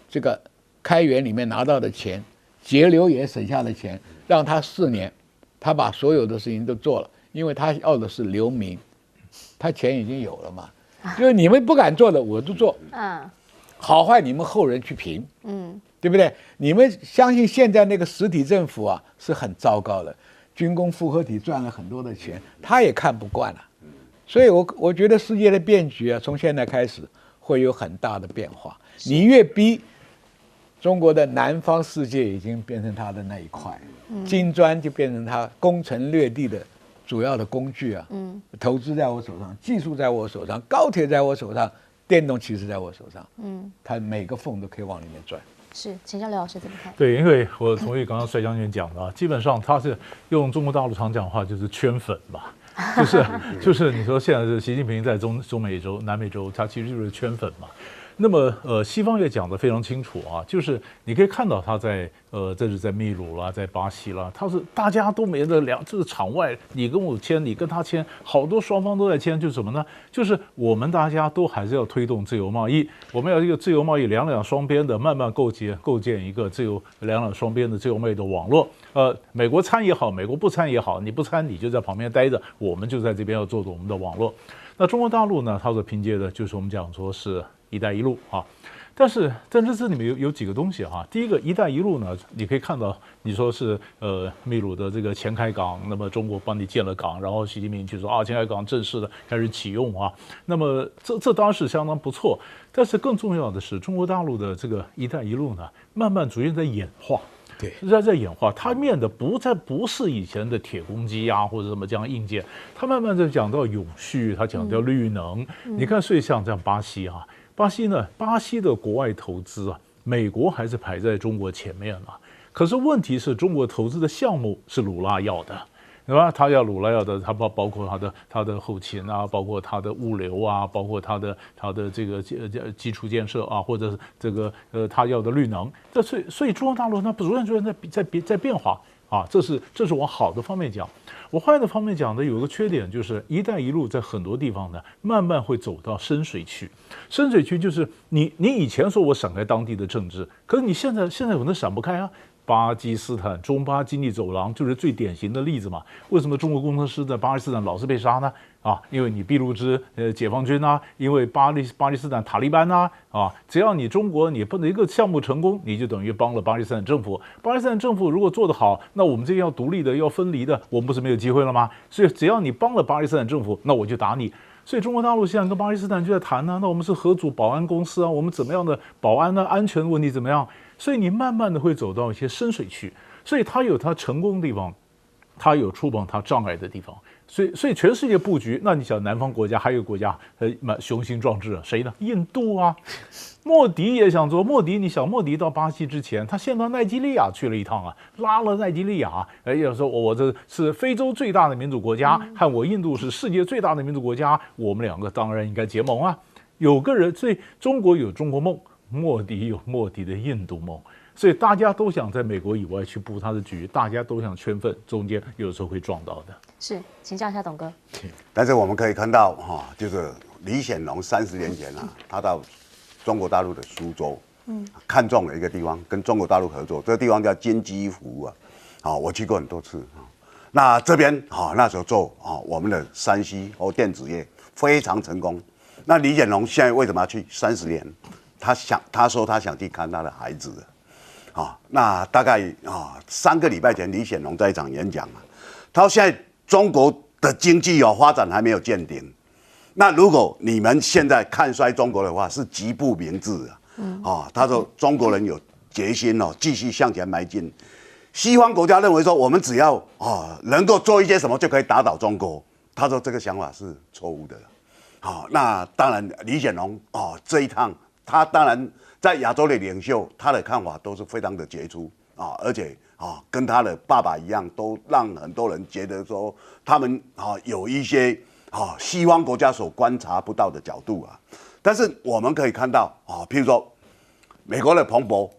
这个开源里面拿到的钱，节流也省下的钱，让他4年，他把所有的事情都做了，因为他要的是留名，他钱已经有了嘛，就是你们不敢做的我都做，好坏你们后人去评，对不对？你们相信现在那个实体政府啊是很糟糕的，军工复合体赚了很多的钱，他也看不惯了，所以我觉得世界的变局啊，从现在开始会有很大的变化。你越逼中国的南方世界已经变成他的那一块，金砖就变成他攻城略地的主要的工具啊，投资在我手上，技术在我手上，高铁在我手上，电动汽车在我手上，他每个缝都可以往里面钻。是，请教刘老师怎么看？对，因为我同意刚刚帅将军讲的啊，基本上他是用中国大陆常讲话就是圈粉吧，就是你说现在是习近平在中美洲、南美洲，他其实就是圈粉嘛。那么西方也讲得非常清楚啊，就是你可以看到他在这是在秘鲁啦，在巴西啦，他是大家都没得聊，这是场外你跟我签，你跟他签，好多双方都在签，就是什么呢？就是我们大家都还是要推动自由贸易，我们要一个自由贸易两两双边的，慢慢构建一个两两双边的自由贸易的网络。美国参也好，美国不参也好，你不参你就在旁边待着，我们就在这边要做我们的网络。那中国大陆呢，它所凭借的就是我们讲说是一带一路啊，但是这里面有几个东西哈。第一个，一带一路呢，你可以看到，你说是秘鲁的这个前开港，那么中国帮你建了港，然后习近平就说啊，前开港正式的开始启用啊，那么这当然是相当不错，但是更重要的是，中国大陆的这个一带一路呢，慢慢逐渐在演化。对，在演化，它面的不是以前的铁公鸡啊或者什么这样硬件，它慢慢在讲到永续，它讲到绿能。你看，所以像这样巴西啊，巴西的国外投资啊，美国还是排在中国前面了。可是问题是中国投资的项目是鲁拉要的。对吧？他要鲁拉要的，他包括他的后勤啊，包括他的物流啊，包括他的这个基础建设啊，或者是这个他要的绿能。所以中国大陆那逐渐在变化啊，这是往好的方面讲。我坏的方面讲的有个缺点，就是“一带一路”在很多地方呢，慢慢会走到深水区。深水区就是你以前说我闪开当地的政治，可是你现在可能闪不开啊。巴基斯坦中巴经济走廊就是最典型的例子嘛。为什么中国工程师在巴基斯坦老是被杀呢？啊，因为你俾路支解放军啊，因为巴基斯坦塔利班啊，只要你中国你一个项目成功，你就等于帮了巴基斯坦政府。巴基斯坦政府如果做得好，那我们这要独立的要分离的，我们不是没有机会了吗？所以只要你帮了巴基斯坦政府，那我就打你。所以中国大陆现在跟巴基斯坦就在谈呢，那我们是合组保安公司啊，我们怎么样的保安呢？安全问题怎么样？所以你慢慢的会走到一些深水区，所以它有它成功的地方，它有触碰它障碍的地方。所以全世界布局，那你想南方国家还有国家雄心壮志啊，谁呢？印度啊，莫迪也想做。你想莫迪到巴西之前，他先到奈及利亚去了一趟啊，拉了奈及利亚，要说我这是非洲最大的民主国家，和我印度是世界最大的民主国家，我们两个当然应该结盟啊。有个人，所以中国有中国梦，莫迪有莫迪的印度梦。所以大家都想在美国以外去布他的局，大家都想圈粉，中间有时候会撞到的。是，请教一下董哥。但是我们可以看到就是李显龙30年前啊，他到中国大陆的苏州，看中了一个地方，跟中国大陆合作，这个地方叫金鸡湖啊，我去过很多次啊。那这边那时候做我们的3C或电子业非常成功。那李显龙现在为什么要去30年？他说他想去看他的孩子。那大概3个礼拜前，李显龙在一场演讲他说现在中国的经济发展还没有见顶，那如果你们现在看衰中国的话，是极不明智他说中国人有决心继续向前迈进。西方国家认为说我们只要能够做一些什么就可以打倒中国，他说这个想法是错误的。那当然李显龙这一趟他当然。在亚洲的领袖，他的看法都是非常的杰出而且跟他的爸爸一样，都让很多人觉得说他们有一些西方国家所观察不到的角度但是我们可以看到譬如说美国的彭博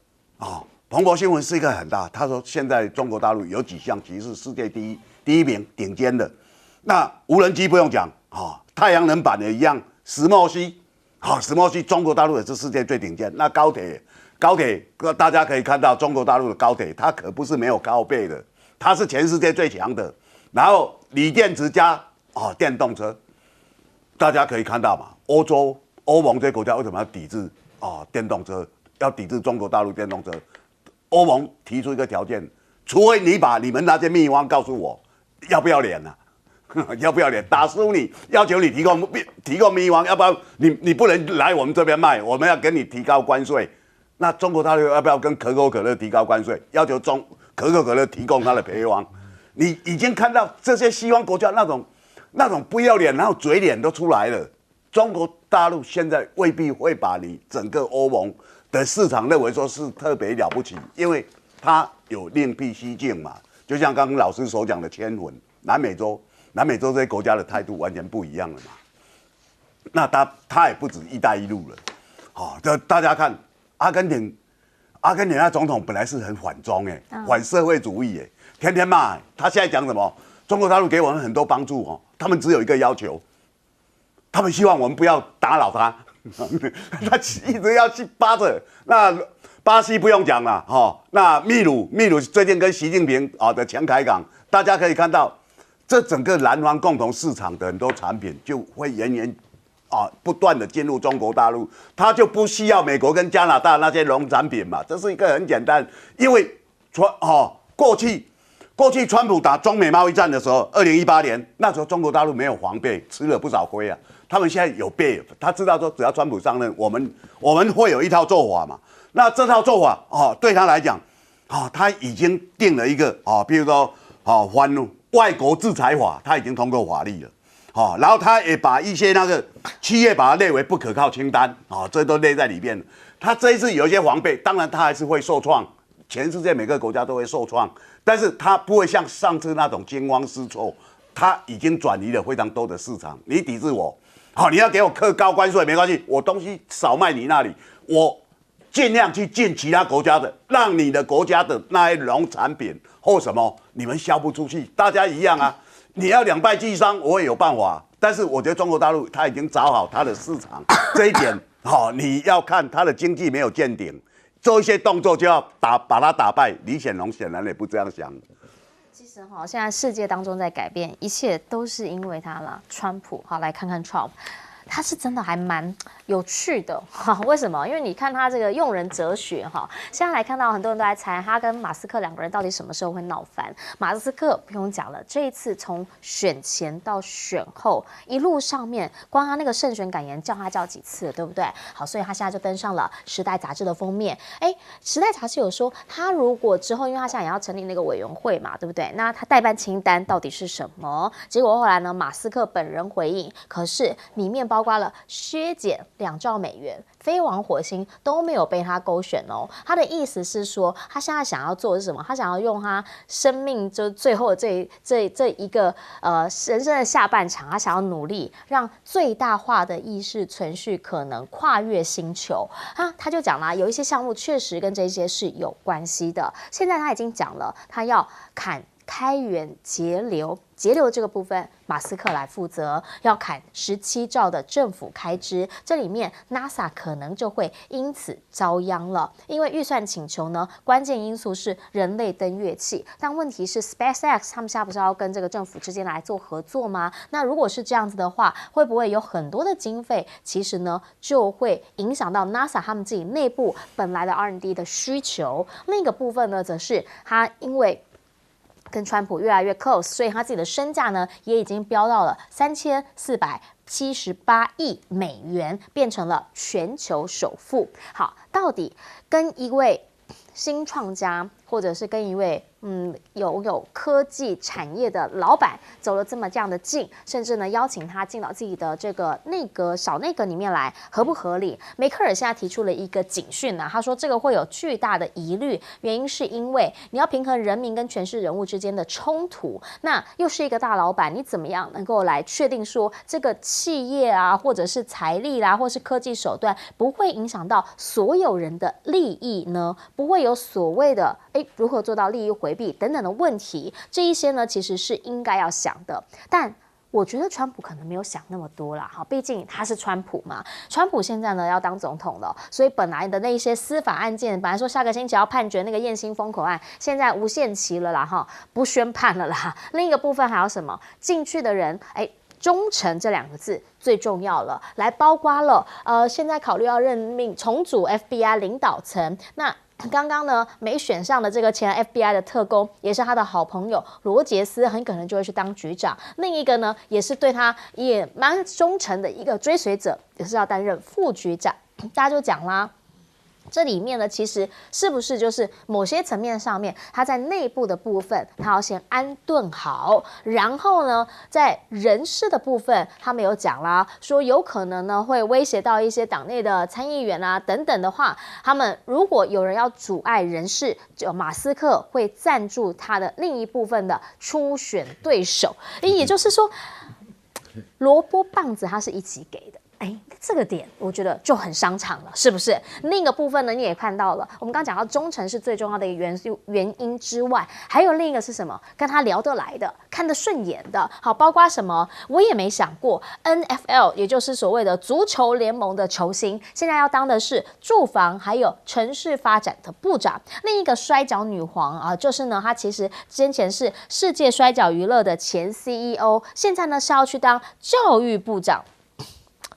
彭博新闻是一个很大，他说现在中国大陆有几项其实是世界第一名顶尖的。那无人机不用讲，太阳能板也一样，石墨烯，石墨烯中国大陆也是世界最顶尖。那高铁大家可以看到，中国大陆的高铁它可不是没有高配的，它是全世界最强的。然后锂电池加电动车，大家可以看到嘛，欧盟这些国家为什么要抵制电动车，要抵制中国大陆电动车？欧盟提出一个条件，除非你把你们那些秘方告诉我，要不要脸啊？要不要脸？打输你，要求你提供秘方，要不然你不能来我们这边卖，我们要给你提高关税。那中国大陆要不要跟可口可乐提高关税？要求可口可乐提供它的配方？你已经看到这些西方国家那种不要脸，然后嘴脸都出来了。中国大陆现在未必会把你整个欧盟的市场认为说是特别了不起，因为它有另辟蹊径嘛。就像刚刚老师所讲的迁混，南美洲这些国家的态度完全不一样了嘛。那它也不止一带一路了，大家看阿根廷那总统本来是很反中反社会主义天天骂他现在讲什么？中国大陆给我们很多帮助他们只有一个要求，他们希望我们不要打扰他，他一直要去扒着。那巴西不用讲了那秘鲁最近跟习近平的前海港，大家可以看到，这整个南方共同市场的很多产品就会不断的进入中国大陆，他就不需要美国跟加拿大那些农产品嘛，这是一个很简单，因为过去川普打中美贸易战的时候，2018年那时候中国大陆没有防备，吃了不少亏啊。他们现在有备，他知道说只要川普上任，我们会有一套做法嘛。那这套做法对他来讲，他已经定了一个比如说外国制裁法，他已经通过法律了。然后他也把一些那个企业把它列为不可靠清单，这都列在里面。他这一次有一些防备，当然他还是会受创，全世界每个国家都会受创，但是他不会像上次那种惊慌失措，他已经转移了非常多的市场。你抵制我，你要给我课高关税没关系，我东西少卖你那里，我尽量去进其他国家的，让你的国家的那些农产品或什么你们销不出去，大家一样啊。你要两败俱伤，我也有办法。但是我觉得中国大陆他已经找好他的市场，这一点你要看他的经济没有见顶，做一些动作就要把他打败。李显龙显然也不这样想。其实现在世界当中在改变，一切都是因为他了。川普，来看看 Trump。他是真的还蛮有趣的为什么？因为你看他这个用人哲学现在来看到很多人都在猜他跟马斯克两个人到底什么时候会闹翻。马斯克不用讲了，这一次从选前到选后一路上面，光他那个胜选感言叫几次了，对不对？好，所以他现在就登上了《时代》杂志的封面。《时代》杂志有说，他如果之后，因为他现在也要成立那个委员会嘛，对不对？那他代办清单到底是什么？结果后来呢，马斯克本人回应，可是里面包括了削减2兆美元，飞往火星都没有被他勾选哦。他的意思是说，他现在想要做的是什么？他想要用他生命就最后这一个人生的下半场，他想要努力让最大化的意识存续可能跨越星球。他就讲了，有一些项目确实跟这些是有关系的。现在他已经讲了，他要砍开源节流这个部分，马斯克来负责，要砍17兆的政府开支，这里面 NASA 可能就会因此遭殃了。因为预算请求呢，关键因素是人类登月器，但问题是 SpaceX 他们现在不是要跟这个政府之间来做合作吗？那如果是这样子的话，会不会有很多的经费其实呢就会影响到 NASA 他们自己内部本来的 R&D 的需求？另一个部分呢，则是他因为跟川普越来越 close， 所以他自己的身价呢也已经飙到了3478亿美元，变成了全球首富。好，到底跟一位新创家或者是跟一位有科技产业的老板走了这样的近，甚至呢邀请他进到自己的这个小内阁里面来，合不合理？梅克尔现在提出了一个警讯他说这个会有巨大的疑虑，原因是因为你要平衡人民跟权势人物之间的冲突，那又是一个大老板，你怎么样能够来确定说这个企业啊，或者是财力啦，或是科技手段不会影响到所有人的利益呢？不会有所谓的如何做到利益回避等等的问题，这一些呢其实是应该要想的，但我觉得川普可能没有想那么多啦，毕竟他是川普嘛。川普现在呢要当总统了，所以本来的那些司法案件，本来说下个星期要判决那个燕兴风口案，现在无限期了啦，不宣判了啦。另一个部分还有什么？进去的人，忠诚这2个字最重要了，来包括了现在考虑要任命重组 FBI 领导层，那刚刚呢没选上的这个前 FBI 的特工，也是他的好朋友罗杰斯，很可能就会去当局长。另一个呢，也是对他也蛮忠诚的一个追随者，也是要担任副局长。大家就讲啦，这里面呢，其实是不是就是某些层面上面，他在内部的部分，他要先安顿好，然后呢，在人事的部分，他们有讲啦，说有可能呢会威胁到一些党内的参议员啊等等的话，他们如果有人要阻碍人事，就马斯克会赞助他的另一部分的初选对手，也就是说，萝卜棒子他是一起给的。这个点我觉得就很商场了，是不是？另一个部分呢，你也看到了，我们刚讲到忠诚是最重要的一个原因之外，还有另一个是什么？跟他聊得来的，看得顺眼的，好，包括什么？我也没想过 NFL， 也就是所谓的足球联盟的球星，现在要当的是住房还有城市发展的部长。另一个摔跤女皇啊，就是呢，她其实先前是世界摔跤娱乐的前 CEO， 现在呢是要去当教育部长。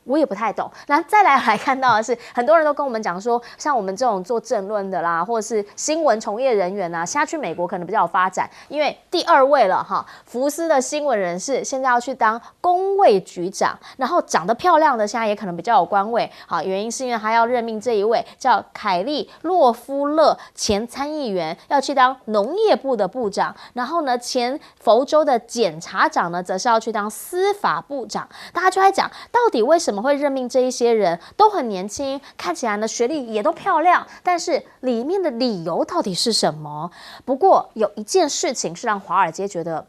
我也不太懂。那再来看到的是，很多人都跟我们讲说，像我们这种做政论的啦，或者是新闻从业人员啊，现在去美国可能比较有发展，因为第2位了哈，福斯的新闻人士现在要去当公卫局长，然后长得漂亮的现在也可能比较有官位，好，原因是因为他要任命这一位叫凯利洛夫勒前参议员要去当农业部的部长，然后呢，前佛州的检察长呢，则是要去当司法部长。大家就在讲，到底为什么会任命这一些人，都很年轻，看起来呢学历也都漂亮，但是里面的理由到底是什么？不过有一件事情是让华尔街觉得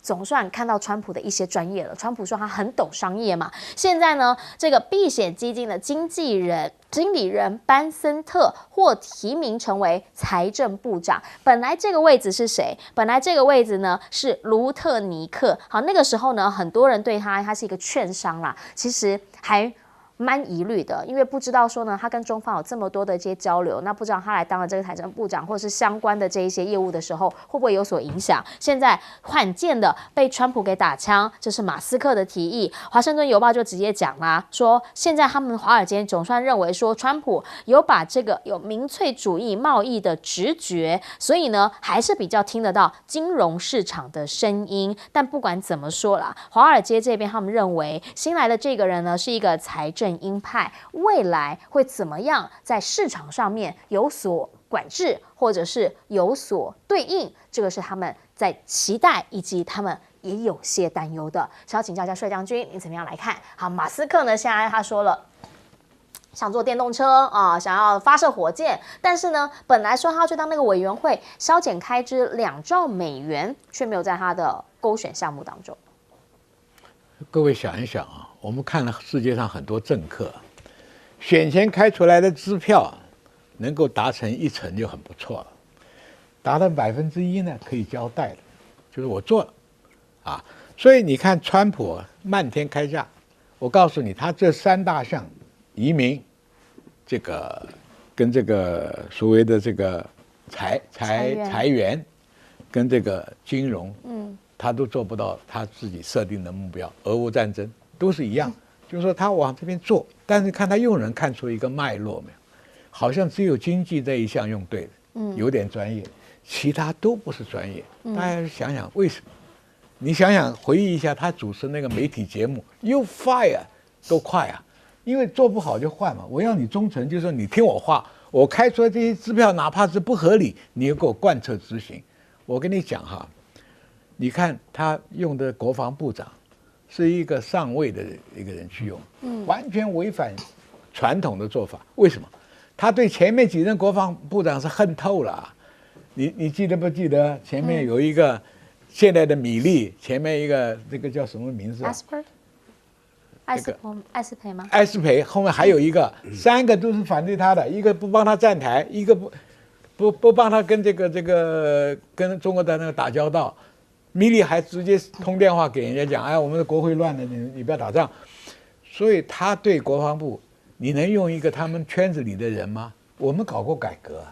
总算看到川普的一些专业了。川普说他很懂商业嘛，现在呢，这个避险基金的经理人班森特获提名成为财政部长。本来这个位置是谁？本来这个位置呢是卢特尼克。好，那个时候呢，很多人对他是一个券商啦，其实还蛮疑虑的，因为不知道说呢，他跟中方有这么多的一些交流，那不知道他来当了这个财政部长或是相关的这一些业务的时候，会不会有所影响？现在罕见的被川普给打枪，这是马斯克的提议。华盛顿邮报就直接讲啦，说现在他们华尔街总算认为说，川普有把这个有民粹主义贸易的直觉，所以呢，还是比较听得到金融市场的声音。但不管怎么说啦，华尔街这边他们认为新来的这个人呢，是一个财政鹰派，未来会怎么样在市场上面有所管制，或者是有所对应，这个是他们在期待，以及他们也有些担忧的。想要请教一下帅将军，你怎么样来看？好，马斯克呢，现在他说了，想做电动车啊，想要发射火箭，但是呢，本来说他要去当那个委员会，削减开支2兆美元，却没有在他的勾选项目当中。各位想一想啊，我们看了世界上很多政客，选前开出来的支票能够达成1成就很不错了，达到1%呢可以交代了，就是我做了啊。所以你看川普漫天开价，我告诉你，他这3大项，移这个跟这个所谓的这个裁员跟这个金融，他都做不到他自己设定的目标。俄乌战争都是一样，就是说他往这边做，但是看他用人看出一个脉络没有，好像只有经济这一项用对了，有点专业，其他都不是专业。大家想想为什么？你想想回忆一下他主持那个媒体节目 ，You fire 都快啊，因为做不好就换嘛。我要你忠诚，就是说你听我话，我开出来这些支票，哪怕是不合理，你也给我贯彻执行。我跟你讲哈，你看他用的国防部长是一个上位的一个人去用，完全违反传统的做法。为什么？他对前面几任国防部长是恨透了啊。你记得不记得前面有一个现在的米利，前面一个这个叫什么名字艾斯培吗？艾斯培后面还有一个，3个都是反对他的，一个不帮他站台，一个不帮他跟跟中国的那个打交道。米利还直接通电话给人家讲，哎，我们的国会乱了，你不要打仗。所以他对国防部，你能用一个他们圈子里的人吗？我们搞过改革，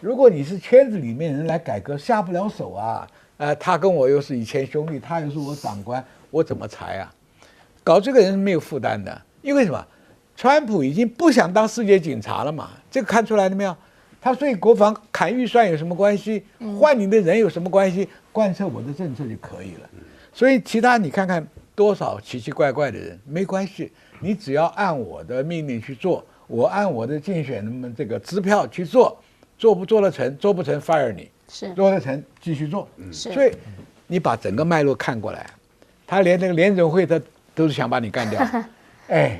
如果你是圈子里面人来改革，下不了手啊。他跟我又是以前兄弟，他又是我长官，我怎么裁啊？搞这个人是没有负担的，因为什么？川普已经不想当世界警察了嘛，这个看出来了没有？他所以国防砍预算有什么关系？换你的人有什么关系？贯彻我的政策就可以了。所以其他你看看多少奇奇怪怪的人没关系，你只要按我的命令去做，我按我的竞选这个支票去做，做得成，做不成 fire 你，做得成继续做。所以你把整个脉络看过来，他连那个联准会他都是想把你干掉，哎，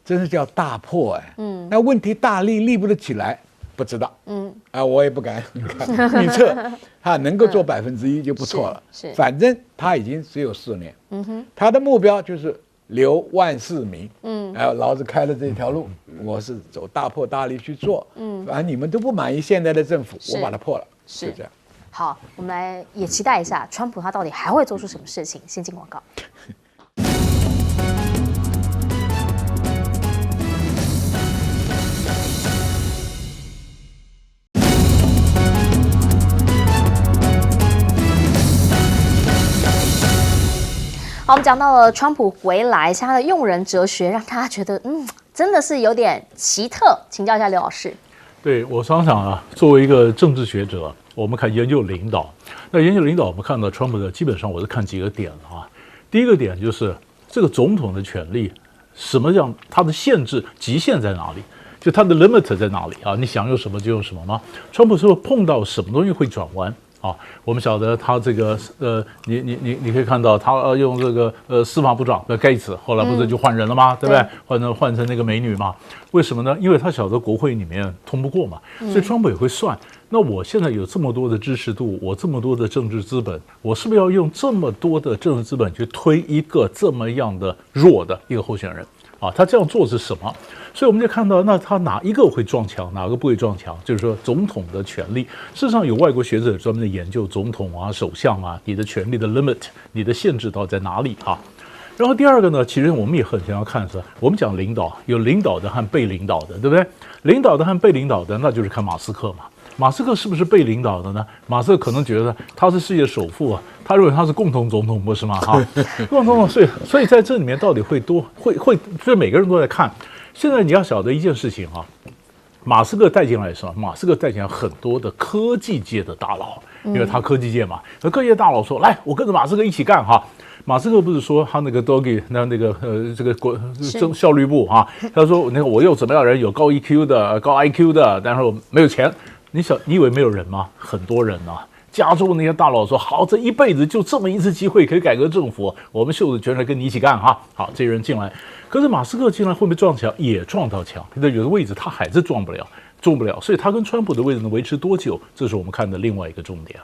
真是叫大破哎。那问题大立不得起来，不知道。我也不敢预测，他能够做1%就不错了。反正他已经只有4年。他的目标就是留万世民。老子开了这条路，我是走大破大立去做。反正你们都不满意现在的政府，我把它破了，是这样。好，我们来也期待一下，川普他到底还会做出什么事情？先进广告。好，我们讲到了川普回来，他的用人哲学让大家觉得，真的是有点奇特。请教一下刘老师。对，我常常啊，作为一个政治学者，我们看研究领导。那研究领导，我们看到川普的基本上我是看几个点啊。第一个点就是这个总统的权力，什么样，他的限制极限在哪里？就他的 limit 在哪里啊？你想用什么就用什么吗？川普是不是碰到什么东西会转弯？我们晓得他这个你可以看到他用这个司法部长的盖茨，后来不是就换人了吗？对不对？换成那个美女嘛？为什么呢？因为他晓得国会里面通不过嘛，所以川普也会算。那我现在有这么多的支持度，我这么多的政治资本，我是不是要用这么多的政治资本去推一个这么样的弱的一个候选人？他这样做是什么？所以我们就看到，那他哪一个会撞墙，哪个不会撞墙？就是说，总统的权力，事实上有外国学者专门的研究总统啊、首相啊，你的权力的 limit， 你的限制到底在哪里啊？然后第二个呢，其实我们也很想要看是，我们讲领导有领导的和被领导的，对不对？领导的和被领导的，那就是看马斯克嘛。马斯克是不是被领导的呢？马斯克可能觉得他是世界首富啊，他认为他是共同总统，不是吗？共同总统，所以在这里面到底会，所以每个人都在看。现在你要晓得一件事情啊，马斯克带进来什么？马斯克带进来很多的科技界的大佬，因为他科技界嘛，而科技界大佬说，来，我跟着马斯克一起干哈。马斯克不是说他那个 Doge 这个效率部啊，他说那个我又怎么样人有高 EQ 的、高 IQ 的，但是我没有钱。你以为没有人吗？很多人啊。加州那些大佬说，好，这一辈子就这么一次机会可以改革政府，我们袖子全来跟你一起干哈。好，这些人进来，可是马斯克进来会不会撞墙？也撞到墙，他有的位置他还是撞不了，所以他跟川普的位置能维持多久？这是我们看的另外一个重点。